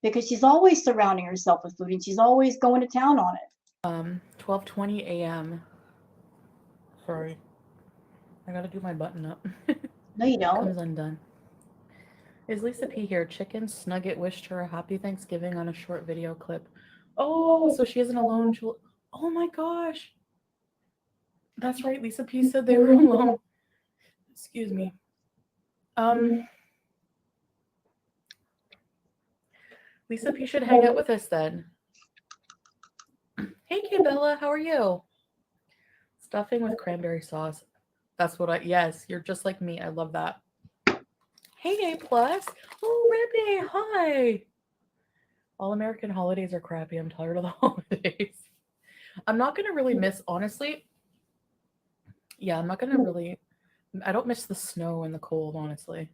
because she's always surrounding herself with food and she's always going to town on it. 12:20 a.m. Sorry. I gotta do my button up. No, you don't. Comes undone. Is Lisa P here? Chicken Snugget wished her a happy Thanksgiving on a short video clip. Oh, so she isn't alone. Oh my gosh. That's right. Lisa P said they were alone. Excuse me. Lisa P should hang out with us then. Hey, Bella, how are you? Stuffing with cranberry sauce. That's what yes, you're just like me. I love that. Hey, A+. Oh, Rebbe, hi. All American holidays are crappy. I'm tired of the holidays. I'm not going to really miss, honestly. Yeah, I'm not going to really, I don't miss the snow and the cold, honestly.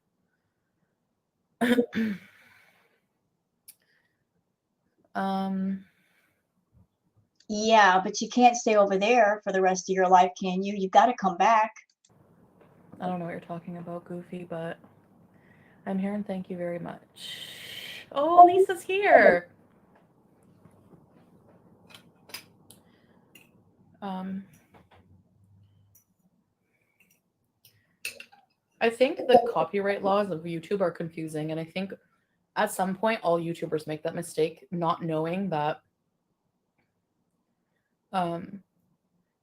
Yeah, but you can't stay over there for the rest of your life, can you? You've got to come back. I don't know what you're talking about, Goofy, but I'm here and thank you very much. Oh, Lisa's here. I think the copyright laws of YouTube are confusing, and I think at some point all YouTubers make that mistake, not knowing that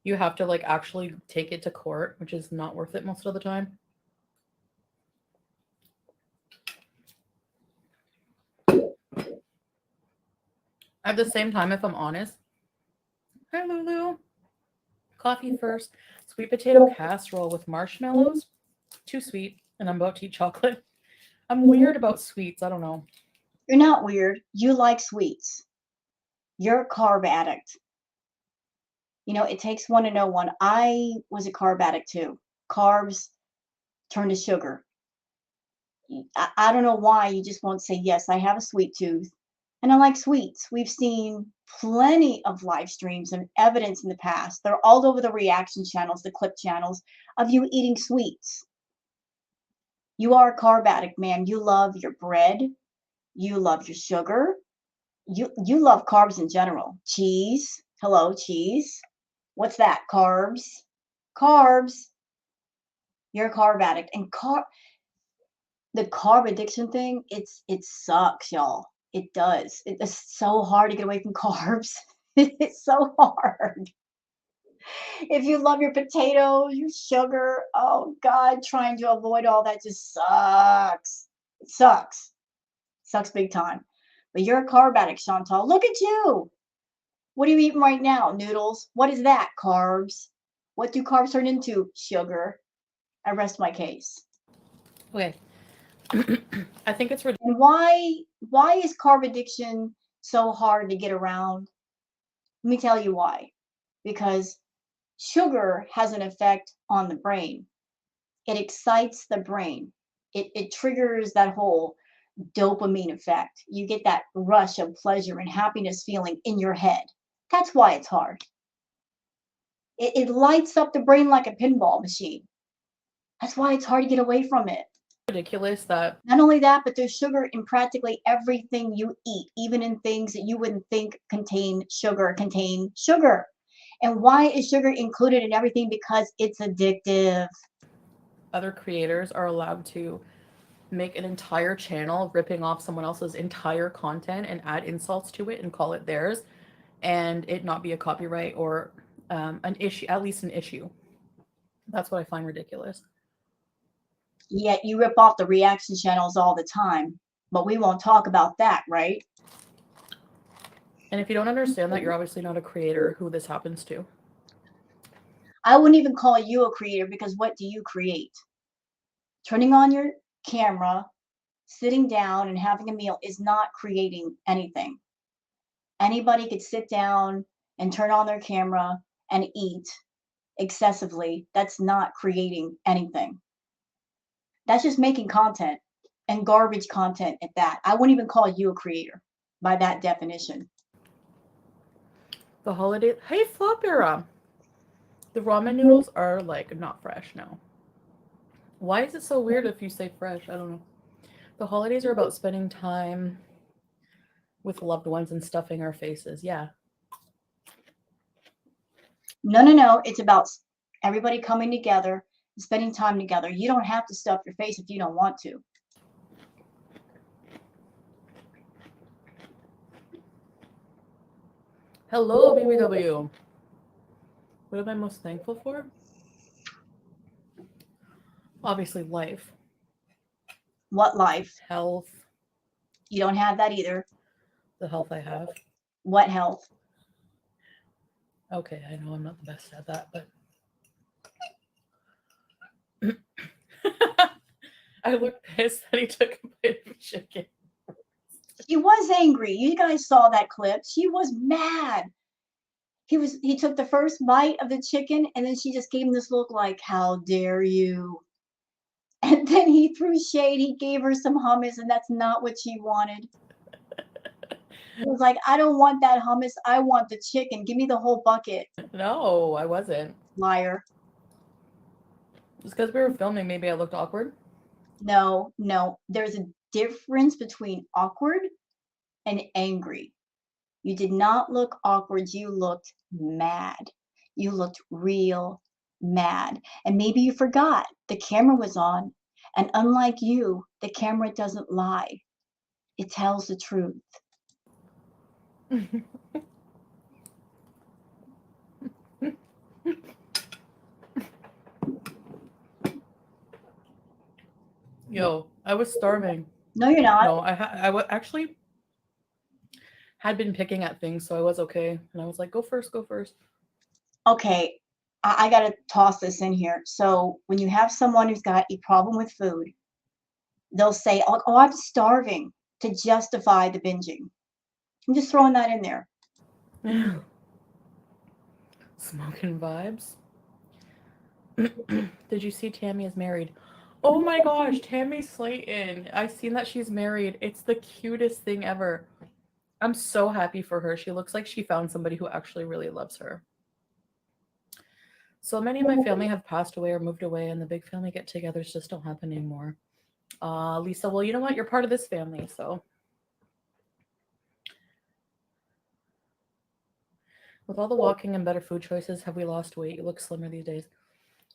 you have to like actually take it to court, which is not worth it most of the time. At the same time, if I'm honest, hi Lulu, coffee first, sweet potato casserole with marshmallows, too sweet, and I'm about to eat chocolate. I'm weird about sweets. I don't know. You're not weird. You like sweets. You're a carb addict. You know, it takes one to know one. I was a carb addict too. Carbs turn to sugar. I don't know why you just won't say, yes, I have a sweet tooth and I like sweets. We've seen plenty of live streams and evidence in the past. They're all over the reaction channels, the clip channels of you eating sweets. You are a carb addict, man. You love your bread. You love your sugar. You love carbs in general. Cheese. Hello, cheese. What's that? Carbs. Carbs. You're a carb addict. And the carb addiction thing, it sucks, y'all. It does. It's so hard to get away from carbs. It's so hard. If you love your potatoes, your sugar, oh God, trying to avoid all that just sucks. It sucks. Sucks big time. But you're a carb addict, Chantal. Look at you. What are you eating right now? Noodles. What is that? Carbs. What do carbs turn into? Sugar. I rest my case. Okay. I think it's ridiculous. And why is carb addiction so hard to get around? Let me tell you why. Because sugar has an effect on the brain. It excites the brain. It triggers that whole dopamine effect. You get that rush of pleasure and happiness feeling in your head. That's why it's hard. It lights up the brain like a pinball machine. That's why it's hard to get away from it. Ridiculous that Not only that, but there's sugar in practically everything you eat, even in things that you wouldn't think contain sugar. And why is sugar included in everything? Because it's addictive. other creators are allowed to make an entire channel ripping off someone else's entire content and add insults to it and call it theirs, and it not be a copyright or an issue, at least an issue. That's what I find ridiculous. Yet you rip off the reaction channels all the time, but we won't talk about that, right? And if you don't understand that, you're obviously not a creator who this happens to. I wouldn't even call you a creator, because what do you create? Turning on your camera, sitting down and having a meal is not creating anything. Anybody could sit down and turn on their camera and eat excessively. That's not creating anything. That's just making content, and garbage content at that. I wouldn't even call you a creator by that definition. The holiday, hey Flopera, the ramen noodles are like not fresh now. Why is it so weird if you say fresh? I don't know. The holidays are about spending time with loved ones and stuffing our faces. Yeah. No. It's about everybody coming together, spending time together. You don't have to stuff your face if you don't want to. Hello, BBW. What am I most thankful for? Obviously, life. What life? Health. You don't have that either. The health I have. What health? Okay, I know I'm not the best at that, but I look pissed that he took a bite of chicken. She was angry. You guys saw that clip. She was mad. He took the first bite of the chicken, and then she just gave him this look like, how dare you? And then he threw shade. He gave her some hummus, and that's not what she wanted. was like, I don't want that hummus. I want the chicken. Give me the whole bucket. No, I wasn't. Liar. Just because we were filming, maybe I looked awkward. No. There's a difference between awkward and angry. You did not look awkward. You looked mad. You looked real mad. And maybe you forgot the camera was on. And unlike you, the camera doesn't lie. It tells the truth. Yo, I was starving. No, you're not. No, actually had been picking at things, so I was okay. And I was like, go first. Okay, I got to toss this in here. So when you have someone who's got a problem with food, they'll say, oh, I'm starving to justify the binging. I'm just throwing that in there. Smoking vibes. Did you see Tammy is married? Oh my gosh, Tammy Slayton. I've seen that she's married. It's the cutest thing ever. I'm so happy for her. She looks like she found somebody who actually really loves her. So many of my family have passed away or moved away, and the big family get-togethers just don't happen anymore. Lisa, well, you know what? You're part of this family, so. With all the walking and better food choices, have we lost weight? You look slimmer these days.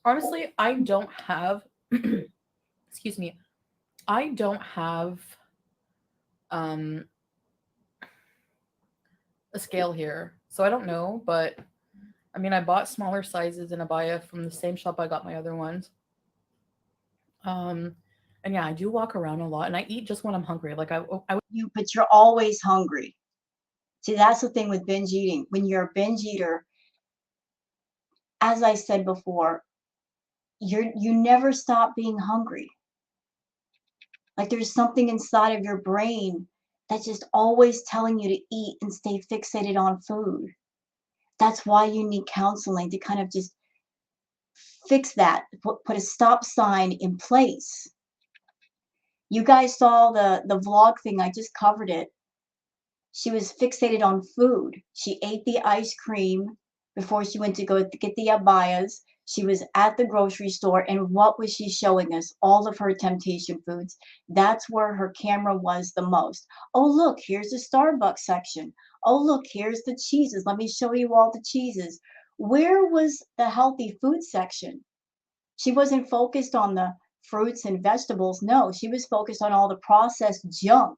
Honestly, I don't have, excuse me, I don't have a scale here. So I don't know, but I mean, I bought smaller sizes in Abaya from the same shop I got my other ones. And yeah, I do walk around a lot and I eat just when I'm hungry. Like but you're always hungry. See, that's the thing with binge eating. When you're a binge eater, as I said before, you never stop being hungry. Like there's something inside of your brain that's just always telling you to eat and stay fixated on food. That's why you need counseling to kind of just fix that, put a stop sign in place. You guys saw the vlog thing. I just covered it. She was fixated on food. She ate the ice cream before she went to go get the abayas. She was at the grocery store, and what was she showing us? All of her temptation foods. That's where her camera was the most. Oh, look, here's the Starbucks section. Oh, look, here's the cheeses. Let me show you all the cheeses. Where was the healthy food section? She wasn't focused on the fruits and vegetables. No, she was focused on all the processed junk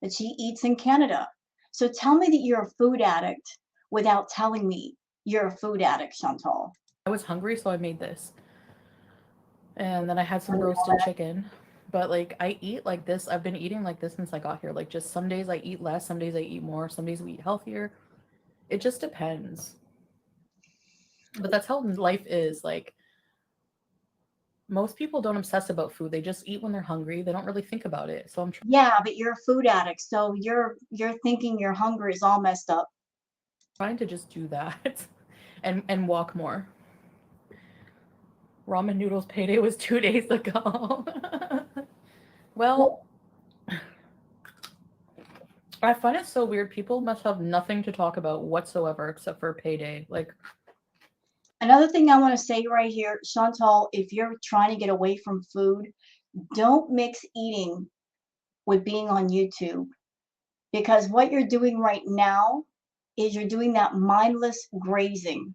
that she eats in Canada. So tell me that you're a food addict without telling me you're a food addict, Chantal. I was hungry, so I made this. And then I had some roasted chicken. But like I eat like this. I've been eating like this since I got here. Like just some days I eat less, some days I eat more, some days we eat healthier. It just depends. But that's how life is. Like most people don't obsess about food. They just eat when they're hungry. They don't really think about it. So I'm Yeah, but you're a food addict, so you're thinking your hunger is all messed up. trying to just do that and walk more. Ramen noodles payday was 2 days ago. Well, I find it so weird. People must have nothing to talk about whatsoever except for payday. Like, another thing I want to say right here, Chantal, if you're trying to get away from food, don't mix eating with being on YouTube, because what you're doing right now is you're doing that mindless grazing.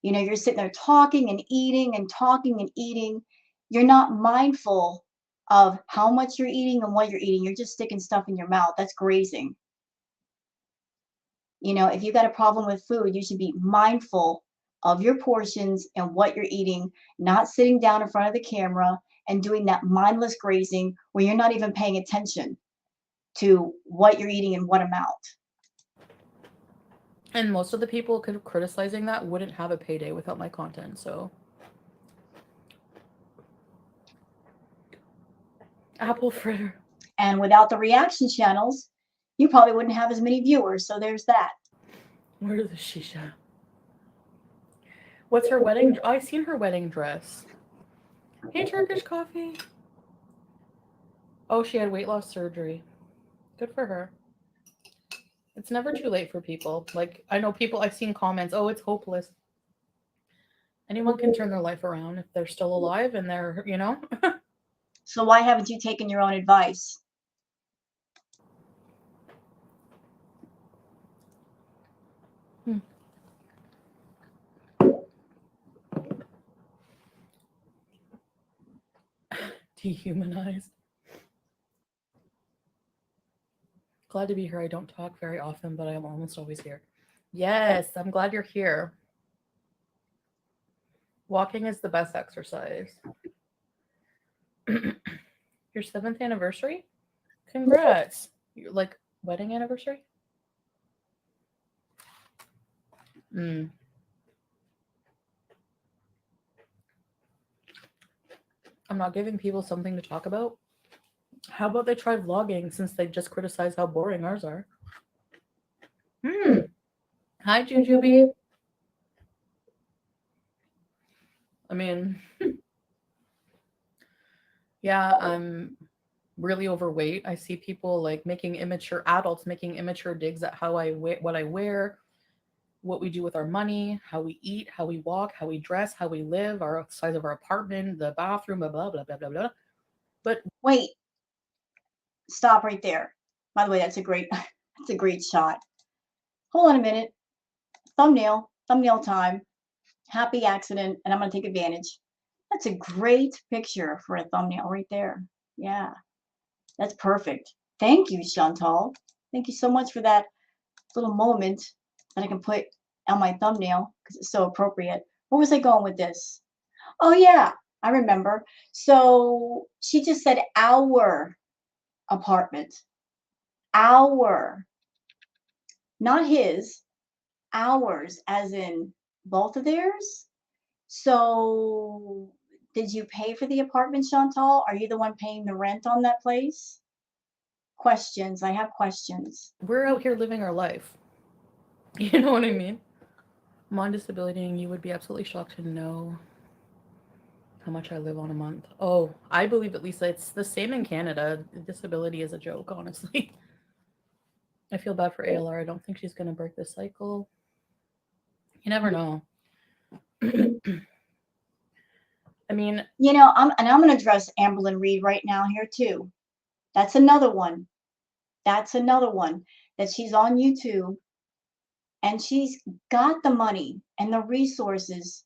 You know, you're sitting there talking and eating and talking and eating. You're not mindful of how much you're eating and what you're eating. You're just sticking stuff in your mouth. That's grazing. You know, if you got a problem with food, you should be mindful of your portions and what you're eating, not sitting down in front of the camera and doing that mindless grazing where you're not even paying attention to what you're eating and what amount. and most of the people criticizing that wouldn't have a payday without my content. So, apple fritter. And without the reaction channels, you probably wouldn't have as many viewers. So there's that. Where's the shisha? What's her wedding? I seen her wedding dress. Hey, Turkish coffee. Oh, she had weight loss surgery. Good for her. It's never too late for people. Like, I know people, I've seen comments, oh, it's hopeless. Anyone can turn their life around if they're still alive and they're, you know. So why haven't you taken your own advice? Dehumanized. Glad to be here. I don't talk very often, but I am almost always here. Yes, I'm glad you're here. Walking is the best exercise. Your 7th anniversary? Congrats. Your, like, wedding anniversary? I'm not giving people something to talk about. How about they try vlogging since they just criticize how boring ours are? Hi, Jujubee. I mean, yeah, I'm really overweight. I see people like making immature adults making immature digs at how I what I wear, what we do with our money, how we eat, how we walk, how we dress, how we live, our size of our apartment, the bathroom, blah blah blah blah blah blah. But wait, stop right there. By the way, that's a great shot. Hold on a minute. Thumbnail time. Happy accident, and I'm going to take advantage. That's a great picture for a thumbnail right there. Yeah, that's perfect. Thank you, Chantal. Thank you so much for that little moment that I can put on my thumbnail because it's so appropriate. Where was I going with this? Oh, yeah, I remember. So she just said our apartment. Our, not his, ours, as in both of theirs. So, did you pay for the apartment, Chantal? Are you the one paying the rent on that place? Questions. I have questions. we're out here living our life. You know what I mean? I'm on disability, and you would be absolutely shocked to know how much I live on a month. Oh, I believe at least it's the same in Canada. Disability is a joke, honestly. I feel bad for ALR. I don't think she's going to break the cycle. You never know. I mean, You know, I'm going to address Amberlyn Reed right now here too. That's another one. That's another one that she's on YouTube and she's got the money and the resources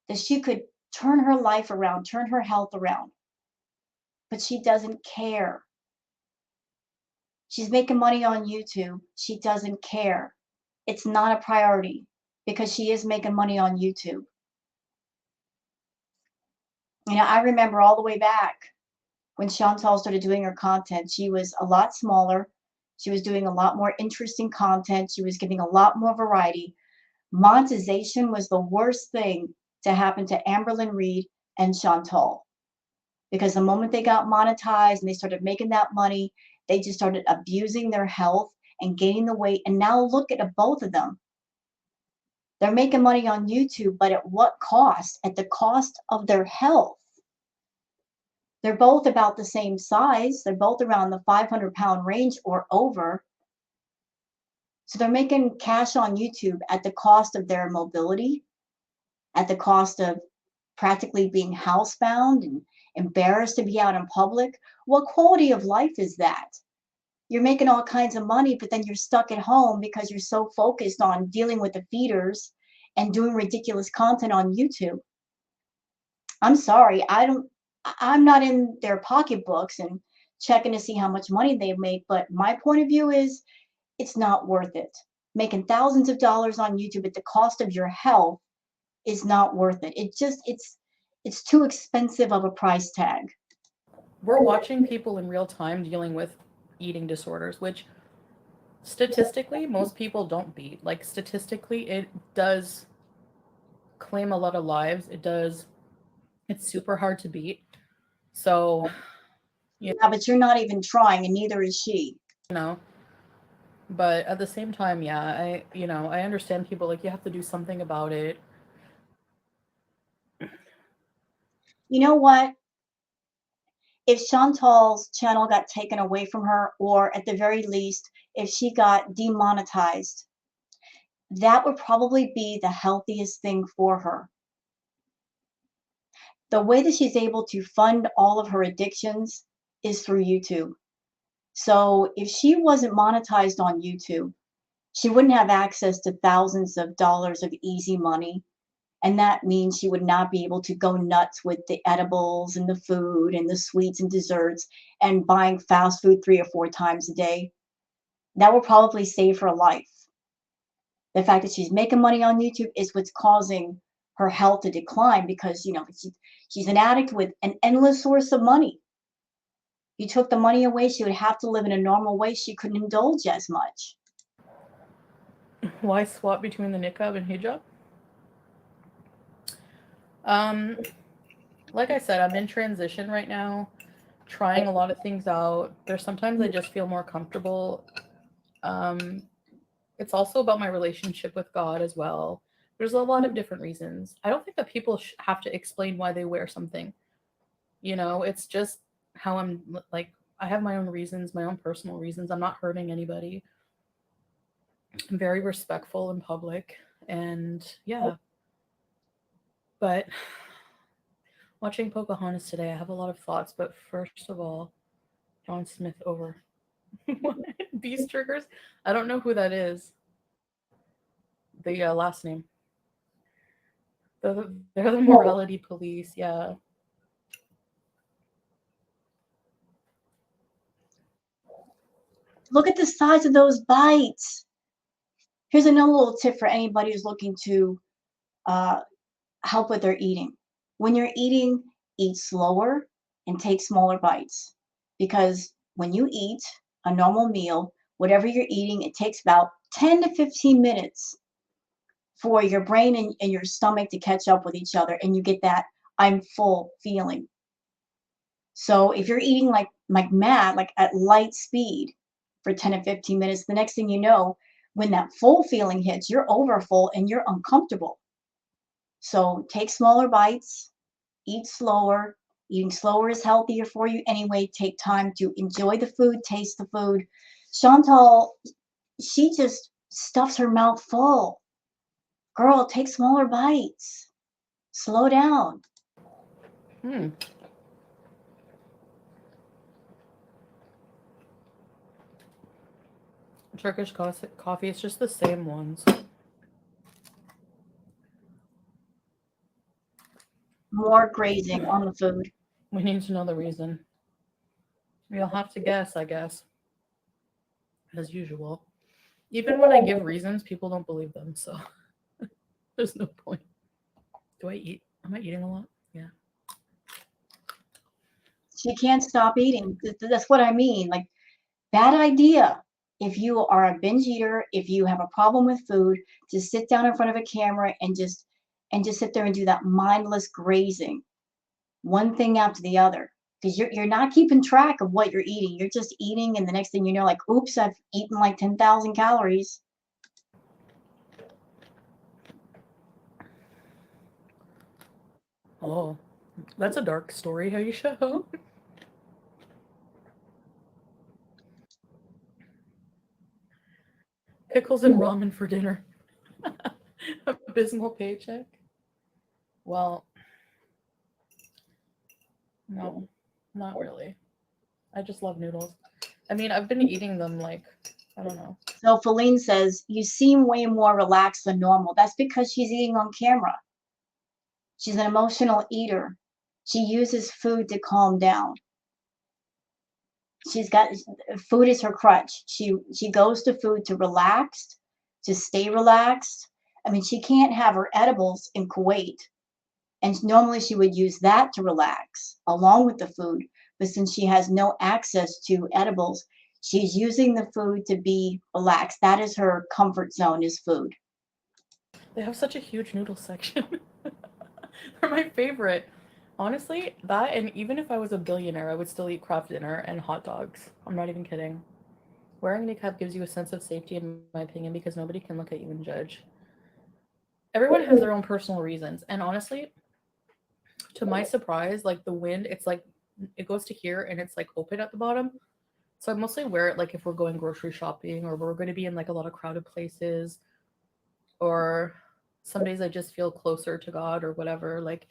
that she could turn her life around, turn her health around. But she doesn't care. She's making money on YouTube. She doesn't care. It's not a priority because she is making money on YouTube. You know, I remember all the way back when Chantal started doing her content, she was a lot smaller. She was doing a lot more interesting content. She was giving a lot more variety. Monetization was the worst thing to happen to Amberlyn Reed and Chantal. Because the moment they got monetized and they started making that money, they just started abusing their health and gaining the weight. And now look at both of them. They're making money on YouTube, but at what cost? At the cost of their health. They're both about the same size. They're both around the 500-pound range or over. So they're making cash on YouTube at the cost of their mobility, at the cost of practically being housebound and embarrassed to be out in public. What quality of life is that? You're making all kinds of money, but then you're stuck at home because you're so focused on dealing with the feeders and doing ridiculous content on YouTube. I'm sorry, I'm not in their pocketbooks and checking to see how much money they make, but my point of view is it's not worth it. Making thousands of dollars on YouTube at the cost of your health is not worth it. It's too expensive of a price tag. we're watching people in real time dealing with eating disorders, which statistically most people don't beat. Like, statistically, it does claim a lot of lives. It's super hard to beat. So, Yeah, but you're not even trying, and neither is she. you know, but at the same time, yeah, I understand people, like, you have to do something about it. You know what? if Chantal's channel got taken away from her, or at the very least, if she got demonetized, that would probably be the healthiest thing for her. The way that she's able to fund all of her addictions is through YouTube. So if she wasn't monetized on YouTube, she wouldn't have access to thousands of dollars of easy money. And that means she would not be able to go nuts with the edibles and the food and the sweets and desserts and buying fast food 3 or 4 times a day. That will probably save her life. The fact that she's making money on YouTube is what's causing her health to decline, because she's an addict with an endless source of money. You took the money away, she would have to live in a normal way. She couldn't indulge as much. Why swap between the niqab and hijab? Like I said, I'm in transition right now, trying a lot of things out. There's sometimes I just feel more comfortable. It's also about my relationship with God as well. There's a lot of different reasons. I don't think that people have to explain why they wear something. It's just how I'm like, I have my own reasons, my own personal reasons. I'm not hurting anybody. I'm very respectful in public. And yeah. But watching Pocahontas today, I have a lot of thoughts. But first of all, John Smith over. Beast triggers? I don't know who that is. The last name. They're the morality police, yeah. Look at the size of those bites. Here's another little tip for anybody who's looking to help with their eating. When you're eating, eat slower and take smaller bites. Because when you eat a normal meal, whatever you're eating, it takes about 10 to 15 minutes for your brain and your stomach to catch up with each other, and you get that I'm full feeling. So if you're eating like mad, like at light speed for 10 to 15 minutes, the next thing you know, when that full feeling hits, you're over full and you're uncomfortable. So take smaller bites, eat slower. Eating slower is healthier for you anyway. Take time to enjoy the food, taste the food. Chantal, she just stuffs her mouth full. Girl, take smaller bites. Slow down. Turkish coffee, it's just the same ones. More grazing on the food. We need to know the reason. You'll have to guess, I guess. As usual. Even when I give reasons, people don't believe them, so there's no point. Do I eat? Am I eating a lot? Yeah. She can't stop eating. That's what I mean. Like, bad idea. If you are a binge eater, if you have a problem with food, just sit down in front of a camera and just sit there and do that mindless grazing, one thing after the other. Because you're not keeping track of what you're eating. You're just eating, and the next thing you know, like, oops, I've eaten like 10,000 calories. Oh, that's a dark story, Aisha. Pickles and ramen for dinner. Abysmal paycheck. Well, no, not really. I just love noodles. I mean, I've been eating them like, I don't know. So Feline says, you seem way more relaxed than normal. That's because she's eating on camera. She's an emotional eater. She uses food to calm down. She's got food is her crutch. She goes to food to relax, to stay relaxed. I mean, she can't have her edibles in Kuwait, and normally she would use that to relax along with the food. But since she has no access to edibles, she's using the food to be relaxed. That is her comfort zone, is food. They have such a huge noodle section. They're my favorite. Honestly, that, and even if I was a billionaire, I would still eat Kraft dinner and hot dogs. I'm not even kidding. Wearing niqab gives you a sense of safety, in my opinion, because nobody can look at you and judge. Everyone has their own personal reasons, and honestly, to my surprise, like the wind, it's like it goes to here and it's like open at the bottom. So I mostly wear it like if we're going grocery shopping or we're going to be in like a lot of crowded places, or some days I just feel closer to God or whatever. Like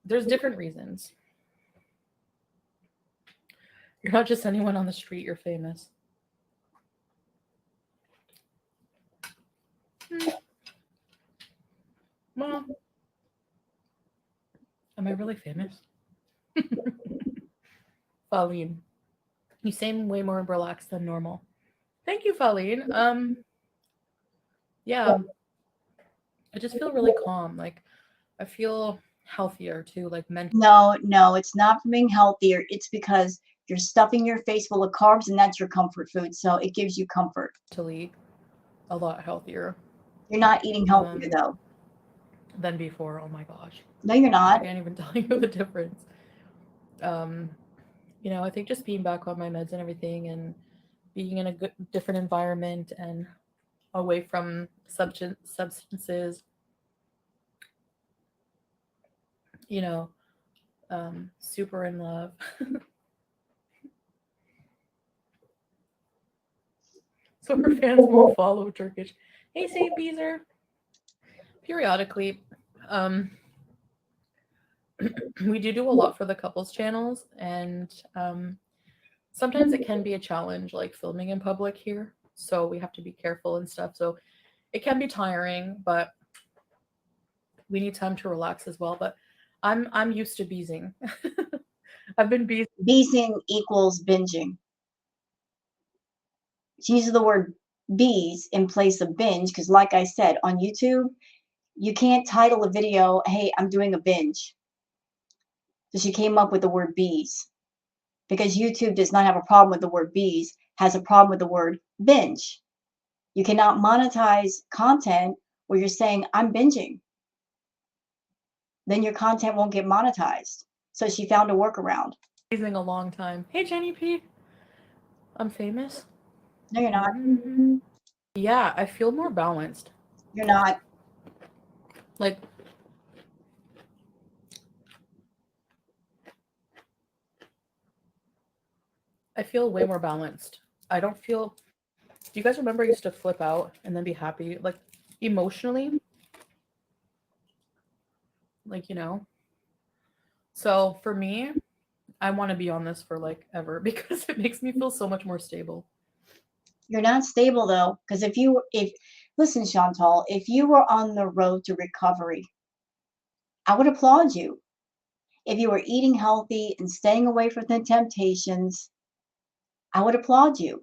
there's different reasons. You're not just anyone on the street, you're famous. Well, am I really famous? Faline, you seem way more relaxed than normal. Thank you, Faline. Yeah, I just feel really calm. Like I feel healthier too, like No, it's not from being healthier. It's because you're stuffing your face full of carbs and that's your comfort food. So it gives you comfort. mentally a lot healthier. You're not eating healthier though. Than before. Oh my gosh. No, you're I not. can't even tell you the difference. You know, I think just being back on my meds and everything and being in a good different environment and away from substances, you know, super in love. So her fans won't follow Turkish. Hey, Saint Beezer. Periodically, we do a lot for the couples channels, and sometimes it can be a challenge, like filming in public here. So we have to be careful and stuff. So it can be tiring, but we need time to relax as well. But I'm used to beezing. I've been beezing. Beezing equals binging. She uses the word bees in place of binge because, like I said, on YouTube, you can't title a video, hey, I'm doing a binge. So she came up with the word bees because YouTube does not have a problem with the word bees, has a problem with the word binge. You cannot monetize content where you're saying, I'm binging. Then your content won't get monetized. So she found a workaround. Beezing a long time. Hey, Jenny P. I'm famous. No, you're not. Yeah, I feel more balanced. You're not. Like, I feel way more balanced. I don't feel. Do you guys remember I used to flip out and then be happy? Like, emotionally? Like, you know? So for me, I want to be on this for like ever because it makes me feel so much more stable. You're not stable though, because if listen, Chantal, if you were on the road to recovery, I would applaud you. If you were eating healthy and staying away from the temptations, I would applaud you.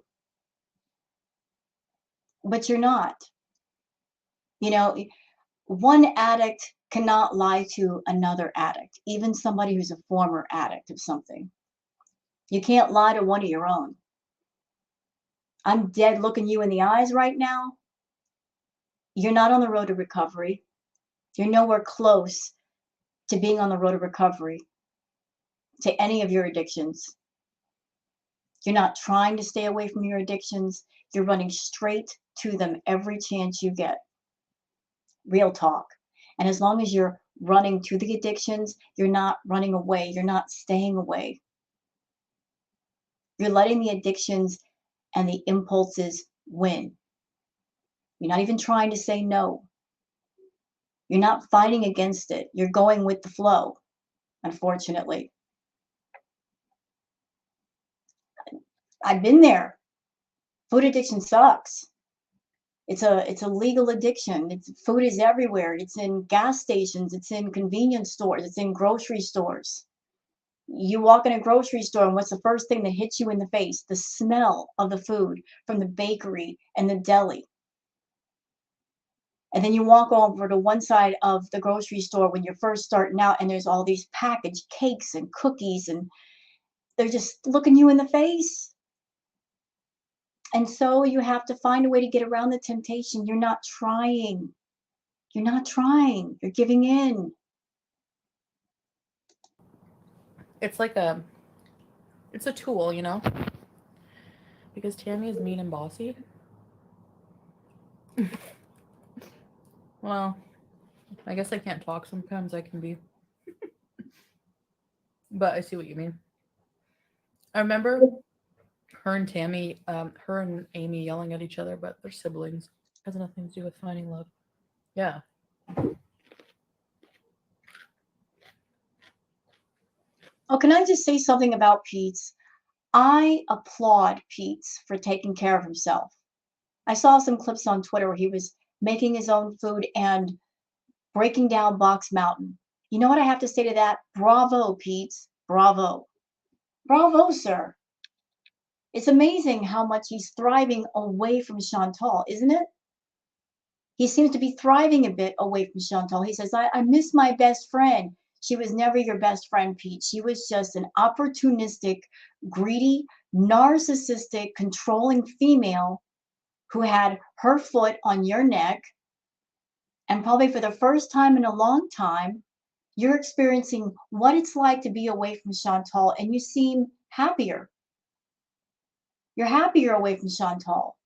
But you're not. You know, one addict cannot lie to another addict, even somebody who's a former addict of something. You can't lie to one of your own. I'm dead looking you in the eyes right now. You're not on the road to recovery. You're nowhere close to being on the road to recovery to any of your addictions. You're not trying to stay away from your addictions. You're running straight to them every chance you get. Real talk. And as long as you're running to the addictions, you're not running away. You're not staying away. You're letting the addictions and the impulses win. You're not even trying to say no. You're not fighting against it. You're going with the flow, unfortunately. I've been there. Food addiction sucks. It's a legal addiction. Food is everywhere. It's in gas stations, it's in convenience stores, it's in grocery stores. You walk in a grocery store and what's the first thing that hits you in the face? The smell of the food from the bakery and the deli. And then you walk over to one side of the grocery store when you're first starting out and there's all these packaged cakes and cookies and they're just looking you in the face. And so you have to find a way to get around the temptation. You're not trying. You're not trying. You're giving in. It's like it's a tool, you know? Because Tammy is mean and bossy. Well, I guess I can't talk sometimes. I can be. But I see what you mean. I remember her and Tammy, her and Amy yelling at each other, but they're siblings. It has nothing to do with finding love. Yeah. Oh, can I just say something about Pete's? I applaud Pete's for taking care of himself. I saw some clips on Twitter where he was making his own food and breaking down Box Mountain. You know what I have to say to that? Bravo, Pete's. Bravo. Bravo, sir. It's amazing how much he's thriving away from Chantal, isn't it? He seems to be thriving a bit away from Chantal. He says, I miss my best friend. She was never your best friend, Pete. She was just an opportunistic, greedy, narcissistic, controlling female who had her foot on your neck. And probably for the first time in a long time, you're experiencing what it's like to be away from Chantal, and you seem happier. You're happier away from Chantal.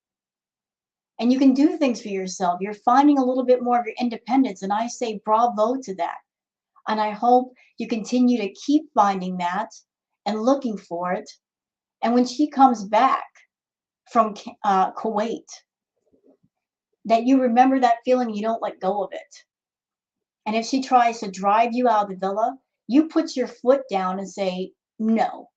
And you can do things for yourself. You're finding a little bit more of your independence. And I say bravo to that. And I hope you continue to keep finding that and looking for it. And when she comes back from Kuwait, that you remember that feeling, you don't let go of it. And if she tries to drive you out of the villa, you put your foot down and say, no,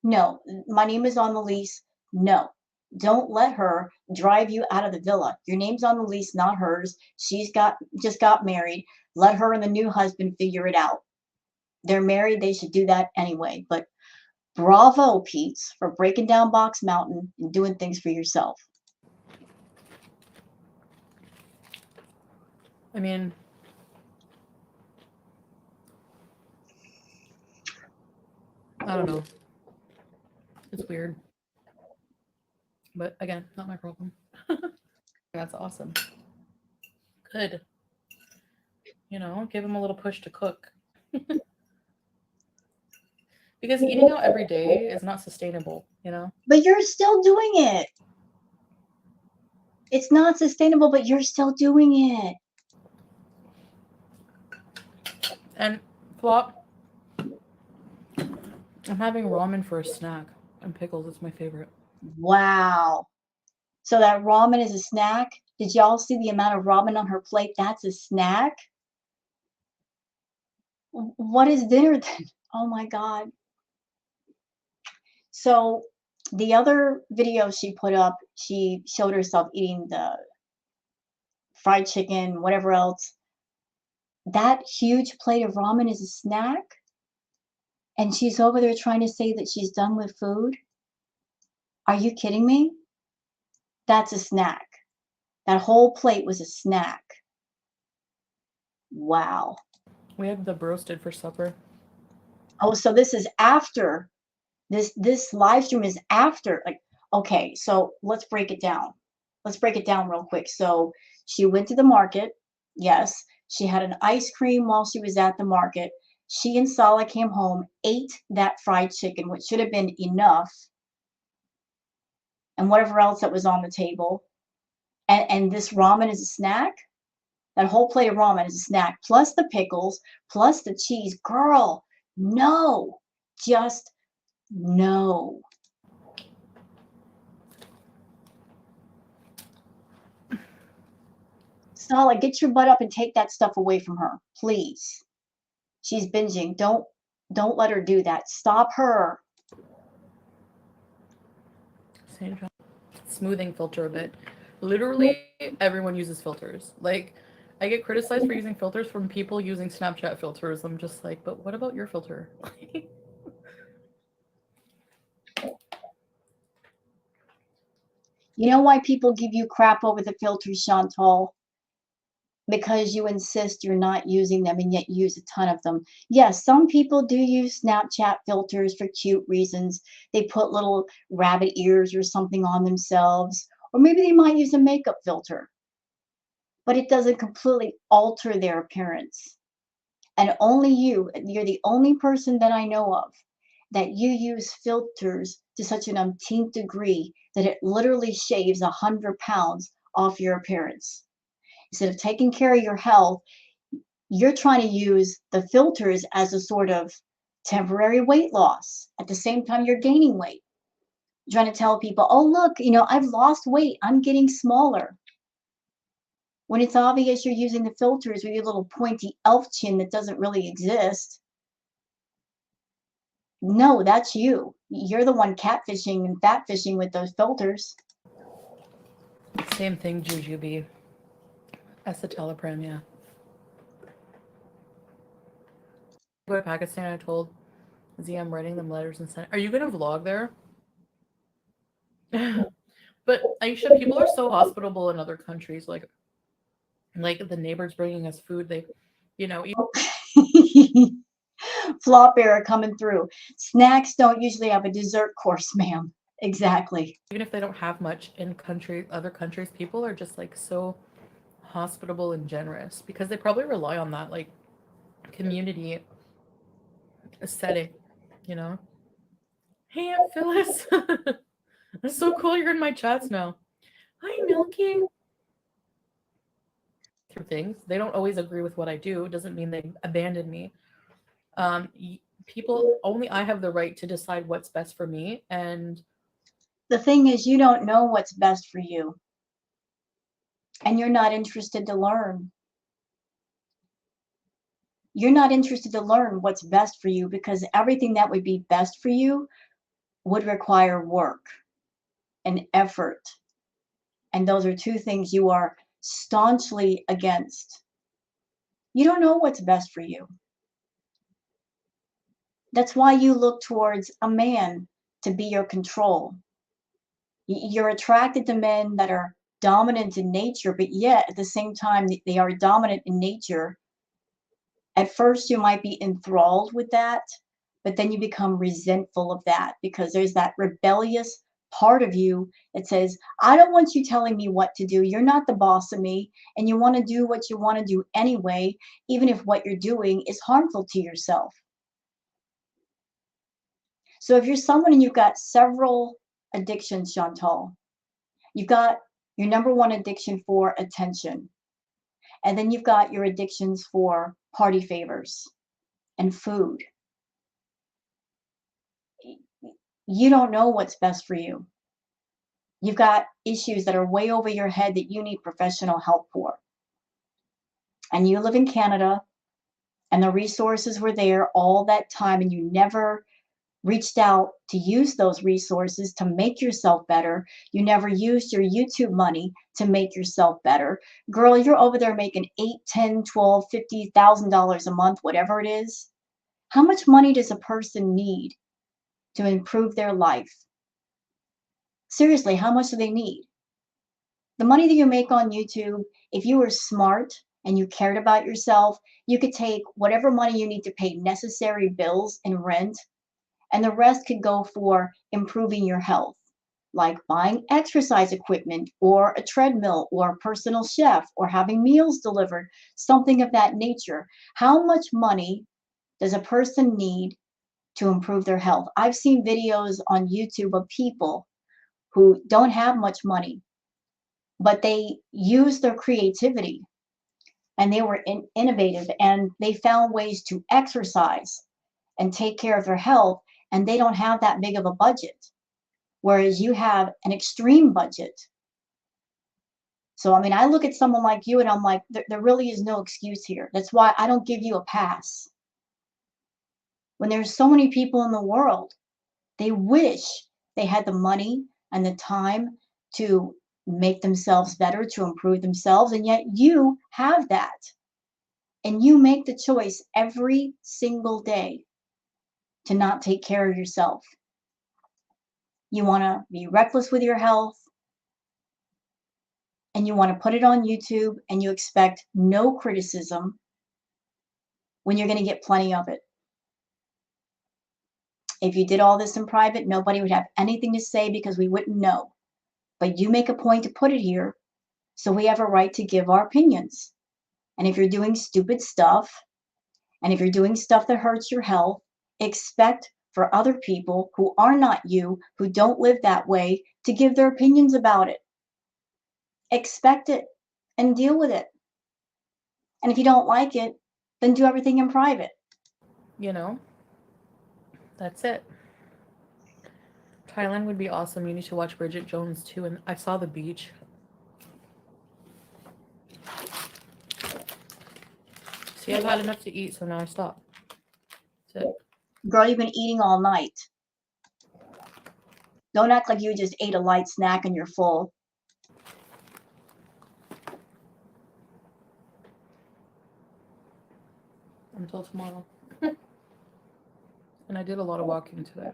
no, my name is on the lease. No, don't let her drive you out of the villa. Your name's on the lease, not hers. She's just got married. Let her and the new husband figure it out. They're married. They should do that anyway. But bravo, Pete's, for breaking down Box Mountain and doing things for yourself. I mean, I don't know. It's weird. But again, not my problem. That's awesome. Good. You know, give him a little push to cook. Because eating out every day is not sustainable, you know? But you're still doing it. It's not sustainable, but you're still doing it. And Flop, I'm having ramen for a snack. And pickles, it's my favorite. Wow. So that ramen is a snack? Did y'all see the amount of ramen on her plate? That's a snack? What is dinner then? Oh my God. So the other video she put up, she showed herself eating the fried chicken, whatever else. That huge plate of ramen is a snack? And she's over there trying to say that she's done with food? Are you kidding me? That's a snack. That whole plate was a snack. Wow. We had the broasted for supper. Oh, so this is after this live stream is after, like, okay, so let's break it down. Let's break it down real quick. So she went to the market. Yes, she had an ice cream while she was at the market. She and Sala came home, ate that fried chicken, which should have been enough, and whatever else that was on the table. And this ramen is a snack? That whole plate of ramen is a snack, plus the pickles, plus the cheese. Girl, no, just no. Sala, get your butt up and take that stuff away from her, please. She's binging. Don't let her do that. Stop her. Smoothing filter a bit. Literally, everyone uses filters. Like, I get criticized for using filters from people using Snapchat filters. I'm just like, but what about your filter? You know why people give you crap over the filters, Chantal? Because you insist you're not using them and yet you use a ton of them. Yes, some people do use Snapchat filters for cute reasons. They put little rabbit ears or something on themselves, or maybe they might use a makeup filter. But it doesn't completely alter their appearance. And only you're the only person that I know of that you use filters to such an umpteenth degree that it literally shaves 100 pounds off your appearance. Instead of taking care of your health, you're trying to use the filters as a sort of temporary weight loss. At the same time, you're gaining weight. You're trying to tell people, oh, look, I've lost weight. I'm getting smaller. When it's obvious you're using the filters with your little pointy elf chin that doesn't really exist. No, that's you. You're the one catfishing and fat fishing with those filters. Same thing, Jujubee. Escitalopram, yeah. Go to Pakistan, I told Z I'm writing them letters and send. Are you gonna vlog there? But Aisha, people are so hospitable in other countries. Like the neighbors bringing us food. They, Flop error coming through. Snacks don't usually have a dessert course, ma'am. Exactly. even if they don't have much in other countries, people are just like so hospitable and generous because they probably rely on that like community setting, you know. Hey, Aunt Phyllis. That's so cool. You're in my chats now. Hi, Milky. Through things, they don't always agree with what I do. It doesn't mean they abandon me. People only I have the right to decide what's best for me, and the thing is, you don't know what's best for you, and you're not interested to learn. You're not interested to learn what's best for you because everything that would be best for you would require work and effort. And those are two things you are staunchly against. You don't know what's best for you. That's why you look towards a man to be your control. You're attracted to men that are dominant in nature, but yet at the same time, they are dominant in nature. At first, you might be enthralled with that, but then you become resentful of that because there's that rebellious part of you that says, I don't want you telling me what to do. You're not the boss of me, and you want to do what you want to do anyway, even if what you're doing is harmful to yourself. So if you're someone and you've got several addictions, Chantal, you've got your number one addiction for attention, and then you've got your addictions for party favors and food. You don't know what's best for you. You've got issues that are way over your head that you need professional help for. And you live in Canada, and the resources were there all that time, and you never reached out to use those resources to make yourself better. You never used your YouTube money to make yourself better. Girl, you're over there making $8, $10, $12, $50,000 a month, whatever it is. How much money does a person need to improve their life? Seriously, how much do they need? The money that you make on YouTube, if you were smart and you cared about yourself, you could take whatever money you need to pay necessary bills and rent, and the rest could go for improving your health, like buying exercise equipment or a treadmill or a personal chef or having meals delivered, something of that nature. How much money does a person need to improve their health? I've seen videos on YouTube of people who don't have much money, but they use their creativity and they were innovative and they found ways to exercise and take care of their health, and they don't have that big of a budget, whereas you have an extreme budget. So, I mean, I look at someone like you and I'm like, there really is no excuse here. That's why I don't give you a pass. When there's so many people in the world, they wish they had the money and the time to make themselves better, to improve themselves, and yet you have that. And you make the choice every single day to not take care of yourself. You want to be reckless with your health, and you want to put it on YouTube, and you expect no criticism when you're going to get plenty of it. If you did all this in private, nobody would have anything to say because we wouldn't know. But you make a point to put it here, so we have a right to give our opinions. And if you're doing stupid stuff, and if you're doing stuff that hurts your health, expect for other people who are not you, who don't live that way, to give their opinions about it. Expect it and deal with it. And if you don't like it, then do everything in private. you know, That's it. Thailand would be awesome. You need to watch Bridget Jones too. And I saw the beach. See, I've had enough to eat, so now I stop. That's it. Girl, you've been eating all night. Don't act like you just ate a light snack and you're full. Until tomorrow. And I did a lot of walking today.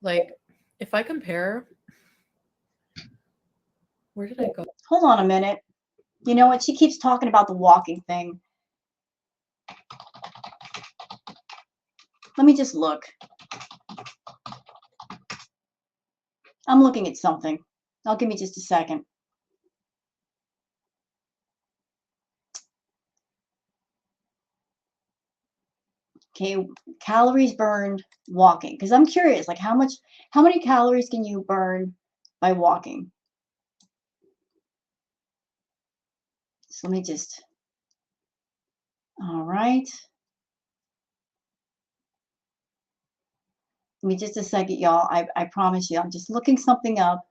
Like, if I compare, where did I go? Hold on a minute. You know what? She keeps talking about the walking thing. Let me just look. I'm looking at something. I'll give me just a second. Okay, calories burned walking. Because I'm curious, like how many calories can you burn by walking? So let me just, all right. Give me just a second, y'all. I promise you, I'm just looking something up.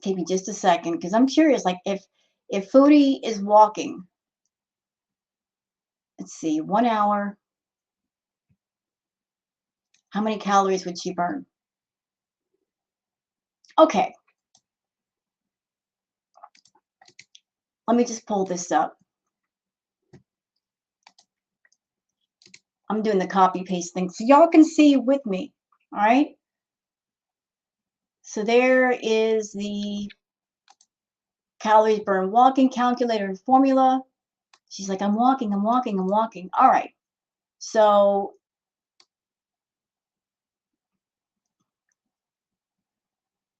Take me just a second, because I'm curious, like if Foodie is walking, let's see, 1 hour, how many calories would she burn? Okay. Let me just pull this up. I'm doing the copy paste thing so y'all can see with me. All right. So there is the calories burned walking calculator formula. She's like, I'm walking. All right. So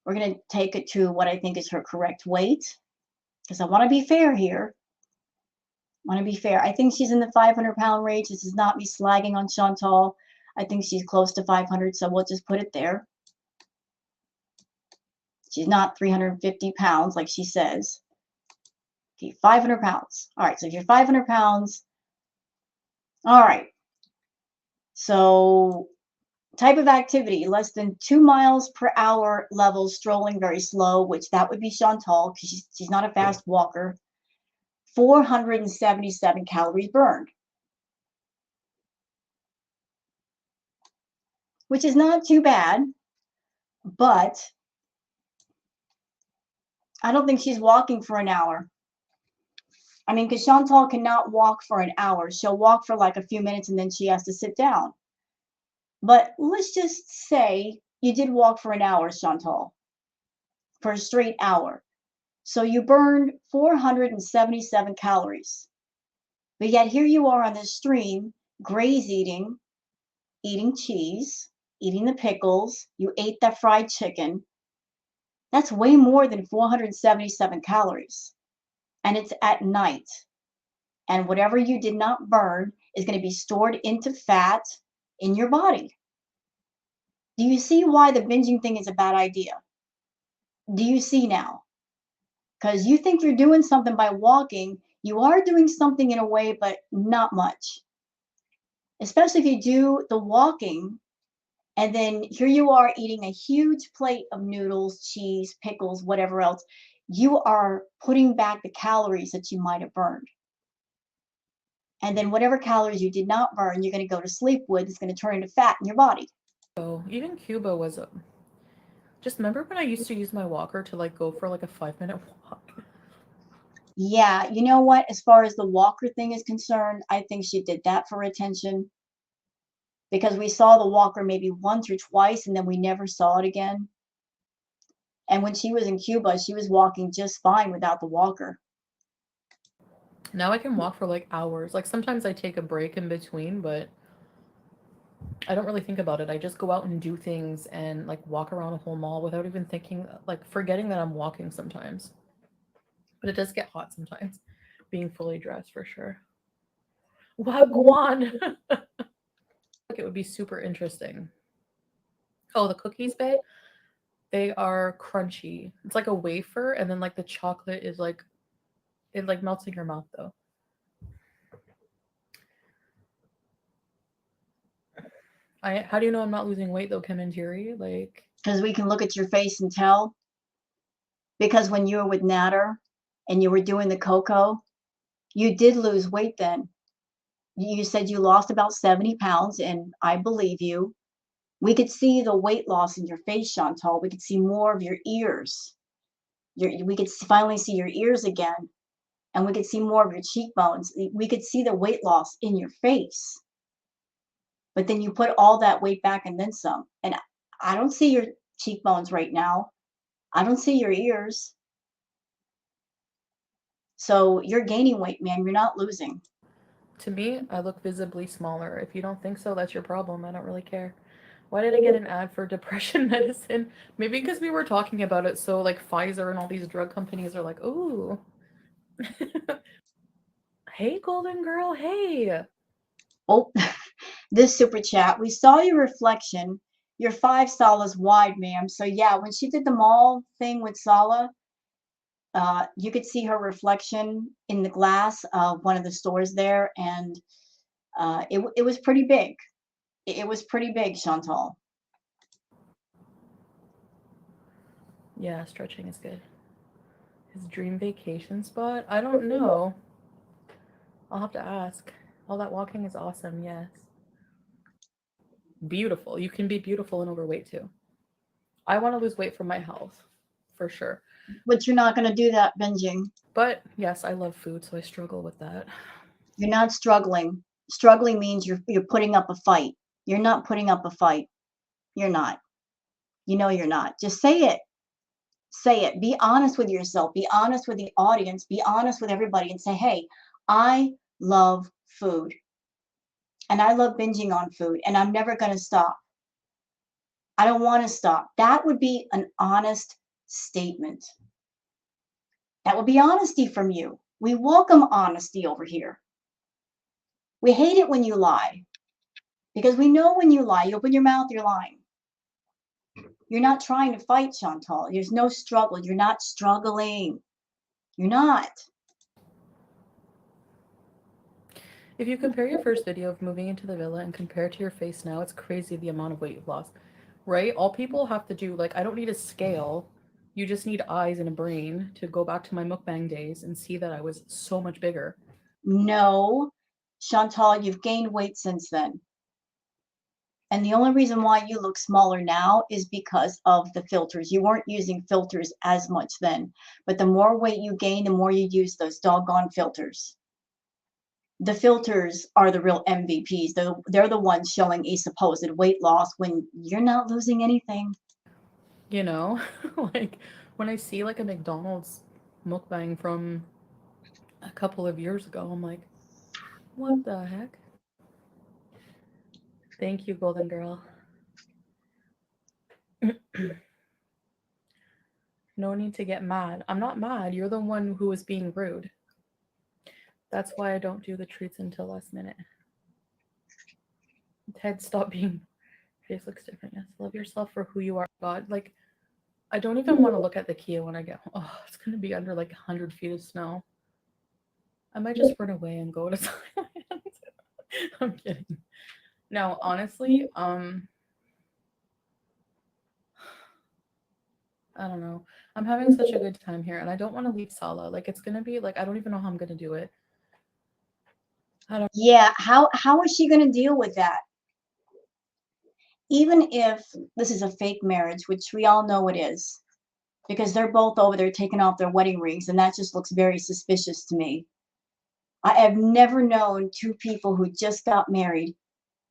we're going to take it to what I think is her correct weight, because I want to be fair here. I think she's in the 500-pound range. This is not me slagging on Chantal. I think she's close to 500, so we'll just put it there. She's not 350 pounds like she says. Okay, 500 pounds. All right, so if you're 500 pounds, all right. So type of activity, less than 2 miles per hour level, strolling very slow, which that would be Chantal because she's not a fast walker. 477 calories burned, which is not too bad, but I don't think she's walking for an hour. I mean, because Chantal cannot walk for an hour. She'll walk for like a few minutes and then she has to sit down. But let's just say you did walk for an hour, Chantal, for a straight hour. So you burned 477 calories. But yet here you are on this stream, graze eating cheese, eating the pickles. You ate that fried chicken. That's way more than 477 calories. And it's at night. And whatever you did not burn is going to be stored into fat in your body. Do you see why the binging thing is a bad idea? Do you see now? Because you think you're doing something by walking. You are doing something in a way, but not much. Especially if you do the walking, and then here you are eating a huge plate of noodles, cheese, pickles, whatever else. You are putting back the calories that you might have burned. And then whatever calories you did not burn, you're going to go to sleep with. It's going to turn into fat in your body. So even Cuba was just remember when I used to use my walker to like go for like a 5-minute walk? Yeah, you know what? As far as the walker thing is concerned, I think she did that for attention. Because we saw the walker maybe once or twice and then we never saw it again. And when she was in Cuba, she was walking just fine without the walker. Now I can walk for like hours. Like sometimes I take a break in between, but I don't really think about it. I just go out and do things and like walk around a whole mall without even thinking, like forgetting that I'm walking sometimes. But it does get hot sometimes, being fully dressed for sure. Wagwan! Like it would be super interesting. Oh, the cookies, babe? They are crunchy. It's like a wafer, and then like the chocolate is like it like melts in your mouth though. How do you know I'm not losing weight though, Kim and Jerry? Like, Because we can look at your face and tell. Because when you were with Natter and you were doing the cocoa, you did lose weight then. You said you lost about 70 pounds, and I believe you. We could see the weight loss in your face, Chantal. We could see more of your ears. We could finally see your ears again, and we could see more of your cheekbones. We could see the weight loss in your face. But then you put all that weight back and then some. And I don't see your cheekbones right now. I don't see your ears. So you're gaining weight, man. You're not losing. to me, I look visibly smaller. If you don't think so, that's your problem. I don't really care. Why did I get an ad for depression medicine? Maybe because we were talking about it, so like Pfizer and all these drug companies are like, ooh. Hey, Golden Girl, hey. Oh, this super chat. We saw your reflection. You're 5 Salas wide, ma'am. So yeah, when she did the mall thing with Sala, you could see her reflection in the glass of one of the stores there, and it was pretty big. It was pretty big, Chantal. Yeah, stretching is good. His dream vacation spot? I don't know. I'll have to ask. All that walking is awesome, yes. Beautiful. You can be beautiful and overweight too. I want to lose weight for my health, for sure. But you're not going to do that binging. But yes, I love food, so I struggle with that. You're not struggling. Struggling means you're putting up a fight. You're not putting up a fight. You're not. You know you're not. Just say it. Say it. Be honest with yourself. Be honest with the audience. Be honest with everybody and say, hey, I love food. And I love binging on food. And I'm never going to stop. I don't want to stop. That would be an honest statement. That would be honesty from you. We welcome honesty over here. We hate it when you lie because we know when you lie, you open your mouth, you're lying. You're not trying to fight, Chantal. There's no struggle. You're not struggling. You're not. If you compare your first video of moving into the villa and compare it to your face now, it's crazy the amount of weight you've lost. Right? All people have to do, like, I don't need a scale. You just need eyes and a brain to go back to my mukbang days and see that I was so much bigger. No, Chantal, you've gained weight since then. And the only reason why you look smaller now is because of the filters. You weren't using filters as much then. But the more weight you gain, the more you use those doggone filters. The filters are the real MVPs. They're the ones showing a supposed weight loss when you're not losing anything. You know? Like, when I see, like, a McDonald's mukbang from a couple of years ago, I'm like, what the heck? Thank you, Golden Girl. No need to get mad. I'm not mad. You're the one who was being rude. That's why I don't do the treats until last minute. Ted, stop being. Face looks different. Yes, love yourself for who you are. God, like, I don't even want to look at the Kia when I get home. Oh, it's gonna be under like 100 feet of snow. I might just run away and go to Thailand. I'm kidding. No, honestly, I don't know. I'm having such a good time here, and I don't want to leave Sala. Like, it's gonna be like I don't even know how I'm gonna do it. Yeah, how is she going to deal with that? Even if this is a fake marriage, which we all know it is, because they're both over there taking off their wedding rings, and that just looks very suspicious to me. I have never known two people who just got married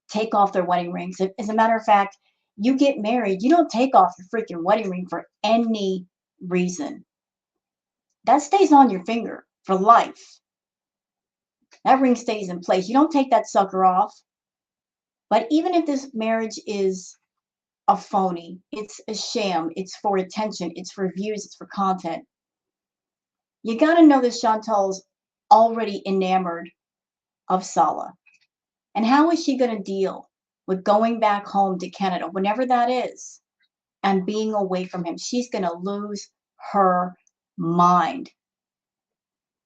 take off their wedding rings. As a matter of fact, you get married, you don't take off your freaking wedding ring for any reason. That stays on your finger for life. That ring stays in place. You don't take that sucker off. But even if this marriage is a phony, it's a sham, it's for attention, it's for views, it's for content, you got to know that Chantal's already enamored of Sala. And how is she going to deal with going back home to Canada, whenever that is? and being away from him. She's going to lose her mind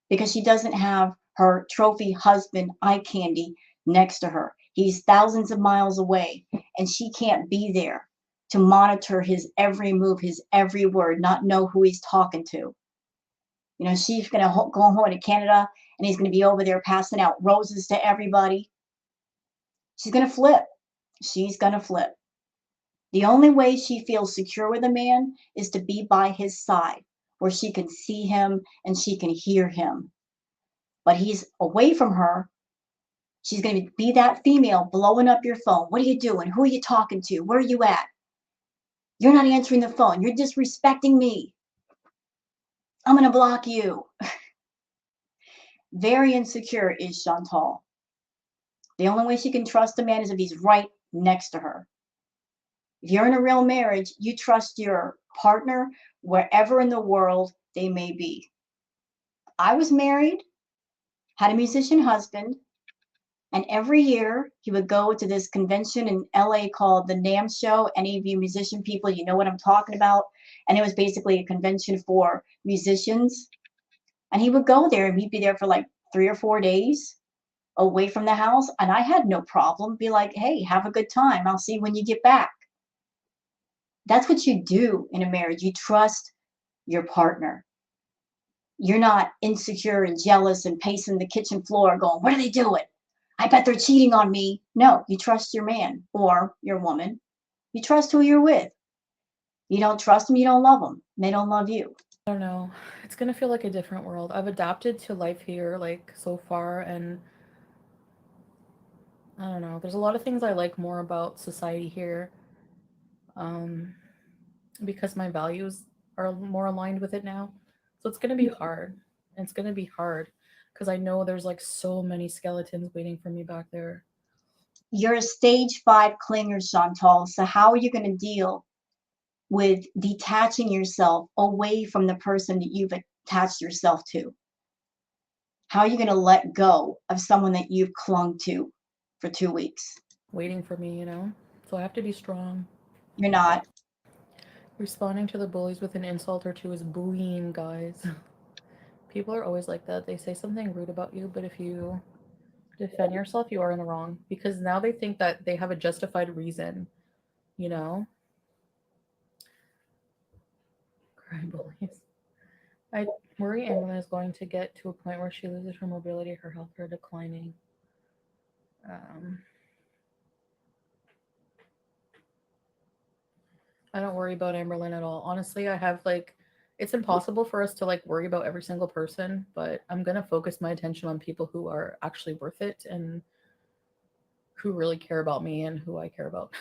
because she doesn't have her trophy husband eye candy next to her. He's thousands of miles away, and she can't be there to monitor his every move, his every word, not know who he's talking to. You know, she's going to go home to Canada, and he's going to be over there passing out roses to everybody. She's going to flip. She's going to flip. The only way she feels secure with a man is to be by his side, where she can see him and she can hear him. But he's away from her. She's going to be that female blowing up your phone. What are you doing? Who are you talking to? Where are you at? You're not answering the phone. You're disrespecting me. I'm going to block you. Very insecure is Chantal. The only way she can trust a man is if he's right next to her. If you're in a real marriage, you trust your partner wherever in the world they may be. I was married, had a musician husband, and every year he would go to this convention in LA called the NAMM Show. Any of you musician people, you know what I'm talking about. And it was basically a convention for musicians. And he would go there and he'd be there for like 3 or 4 days away from the house. And I had no problem. Be like, hey, have a good time. I'll see you when you get back. That's what you do in a marriage. You trust your partner. You're not insecure and jealous and pacing the kitchen floor going, what are they doing? I bet they're cheating on me. No, you trust your man or your woman. You trust who you're with. You don't trust them, you don't love them. They don't love you. I don't know. It's gonna feel like a different world. I've adapted to life here, like, so far, and I don't know. There's a lot of things I like more about society here, um, because my values are more aligned with it now. So it's gonna be hard. It's gonna be hard because I know there's like so many skeletons waiting for me back there. You're a stage 5 clinger, Chantal. So how are you going to deal with detaching yourself away from the person that you've attached yourself to? How are you going to let go of someone that you've clung to for 2 weeks? Waiting for me, you know? So I have to be strong. You're not. Responding to the bullies with an insult or two is bullying, guys. People are always like that. They say something rude about you, but if you defend yourself, you are in the wrong. Because now they think that they have a justified reason, you know? Cry bullies. I worry Amberlynn is going to get to a point where she loses her mobility, her health are declining. I don't worry about Amberlynn at all. Honestly, I have like, it's impossible for us to like worry about every single person, but I'm gonna focus my attention on people who are actually worth it and who really care about me and who I care about.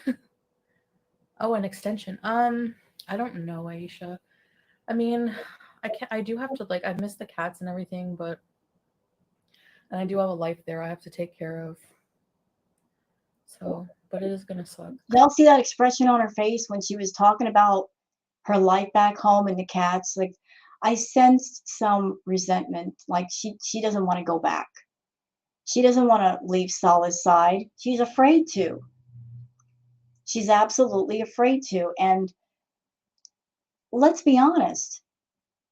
Oh, an extension. I don't know, Aisha. I mean, I do have to like, I miss the cats and everything, but and I do have a life there I have to take care of. So, but it is gonna suck. Y'all see that expression on her face when she was talking about her life back home and the cats? Like, I sensed some resentment. Like she doesn't want to go back. She doesn't want to leave Salah's side. She's afraid to. She's absolutely afraid to. And let's be honest,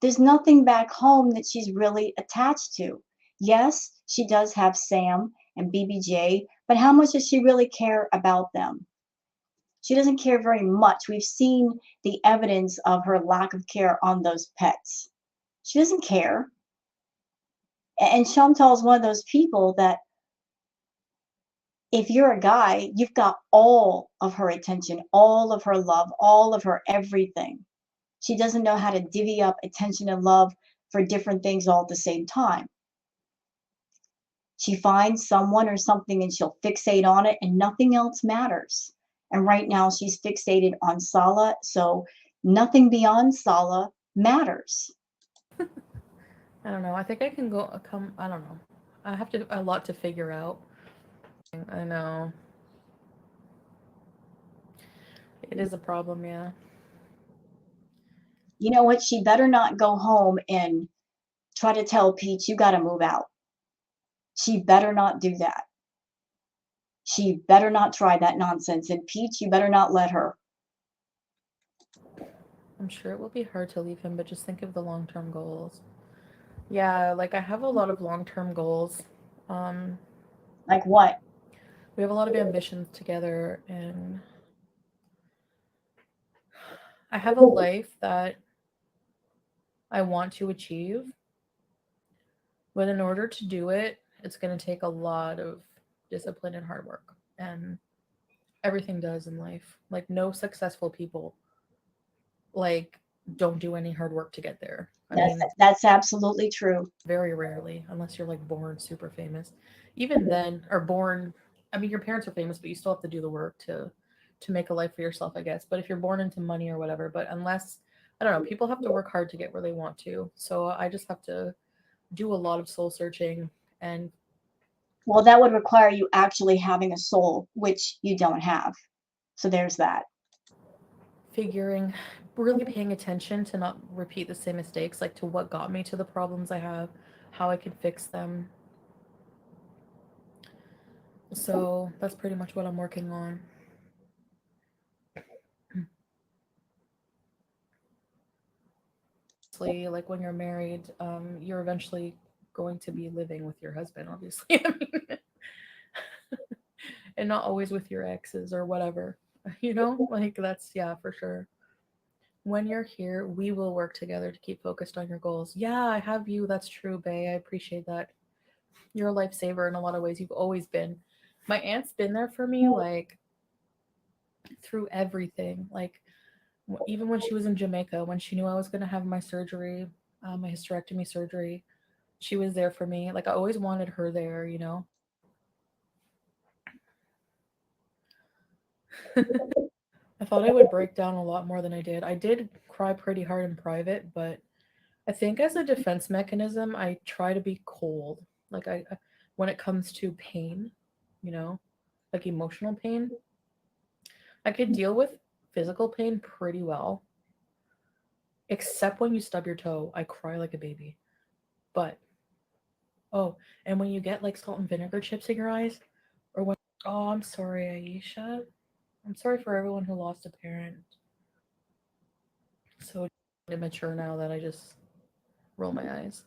there's nothing back home that she's really attached to. Yes, she does have Sam and BBJ, but how much does she really care about them? She doesn't care very much. We've seen the evidence of her lack of care on those pets. She doesn't care. And Chantal is one of those people that if you're a guy, you've got all of her attention, all of her love, all of her everything. She doesn't know how to divvy up attention and love for different things all at the same time. She finds someone or something and she'll fixate on it and nothing else matters. And right now she's fixated on Salah, so nothing beyond Salah matters. I don't know. I think I can go come. I don't know. I have to a lot to figure out. I know. It is a problem, yeah. You know what? She better not go home and try to tell Peach, you got to move out. She better not do that. She better not try that nonsense. And Peach, you better not let her. I'm sure it will be hard to leave him, but just think of the long-term goals. Yeah, like I have a lot of long-term goals. Um, Like what? we have a lot of ambitions together, and I have a life that I want to achieve, but in order to do it, it's going to take a lot of discipline and hard work. And everything does in life. Like no successful people like don't do any hard work to get there. I That's mean, that's absolutely true. very rarely, unless you're like born super famous. Even then, or born, I mean, your parents are famous, but you still have to do the work to make a life for yourself, I guess. But if you're born into money or whatever, but unless I don't know, people have to work hard to get where they want to. So I just have to do a lot of soul searching and Well, that would require you actually having a soul, which you don't have. So there's that. figuring, really paying attention to not repeat the same mistakes, like to what got me to the problems I have, how I can fix them. So that's pretty much what I'm working on. Obviously, like when you're married, you're eventually going to be living with your husband, obviously. I mean, and not always with your exes or whatever. You know, like that's yeah, for sure. When you're here, we will work together to keep focused on your goals. Yeah, I have you. That's true, Bay. I appreciate that. You're a lifesaver in a lot of ways. You've always been. My aunt's been there for me, like through everything. Like even when she was in Jamaica, when she knew I was going to have my surgery, my hysterectomy surgery, she was there for me. Like I always wanted her there, you know. I thought I would break down a lot more than I did. I did cry pretty hard in private, but I think as a defense mechanism, I try to be cold. Like when it comes to pain, you know, like emotional pain, I could deal with physical pain pretty well, except when you stub your toe. I cry like a baby. But oh, and when you get like salt and vinegar chips in your eyes, or when oh, I'm sorry, Aisha. I'm sorry for everyone who lost a parent. So immature now that I just roll my eyes.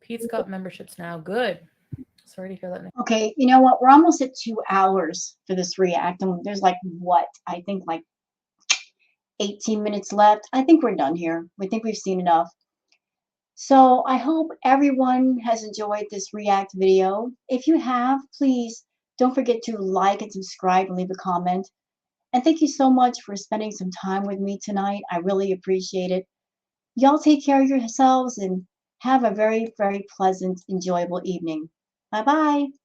Pete's got memberships now. Good. Sorry to hear that. Okay, you know what? We're almost at 2 hours for this react, and there's like what? I think like 18 minutes left. I think we're done here. We think we've seen enough. So I hope everyone has enjoyed this react video. If you have, please don't forget to like and subscribe and leave a comment. And thank you so much for spending some time with me tonight. I really appreciate it. Y'all take care of yourselves and have a very, very pleasant, enjoyable evening. Bye bye.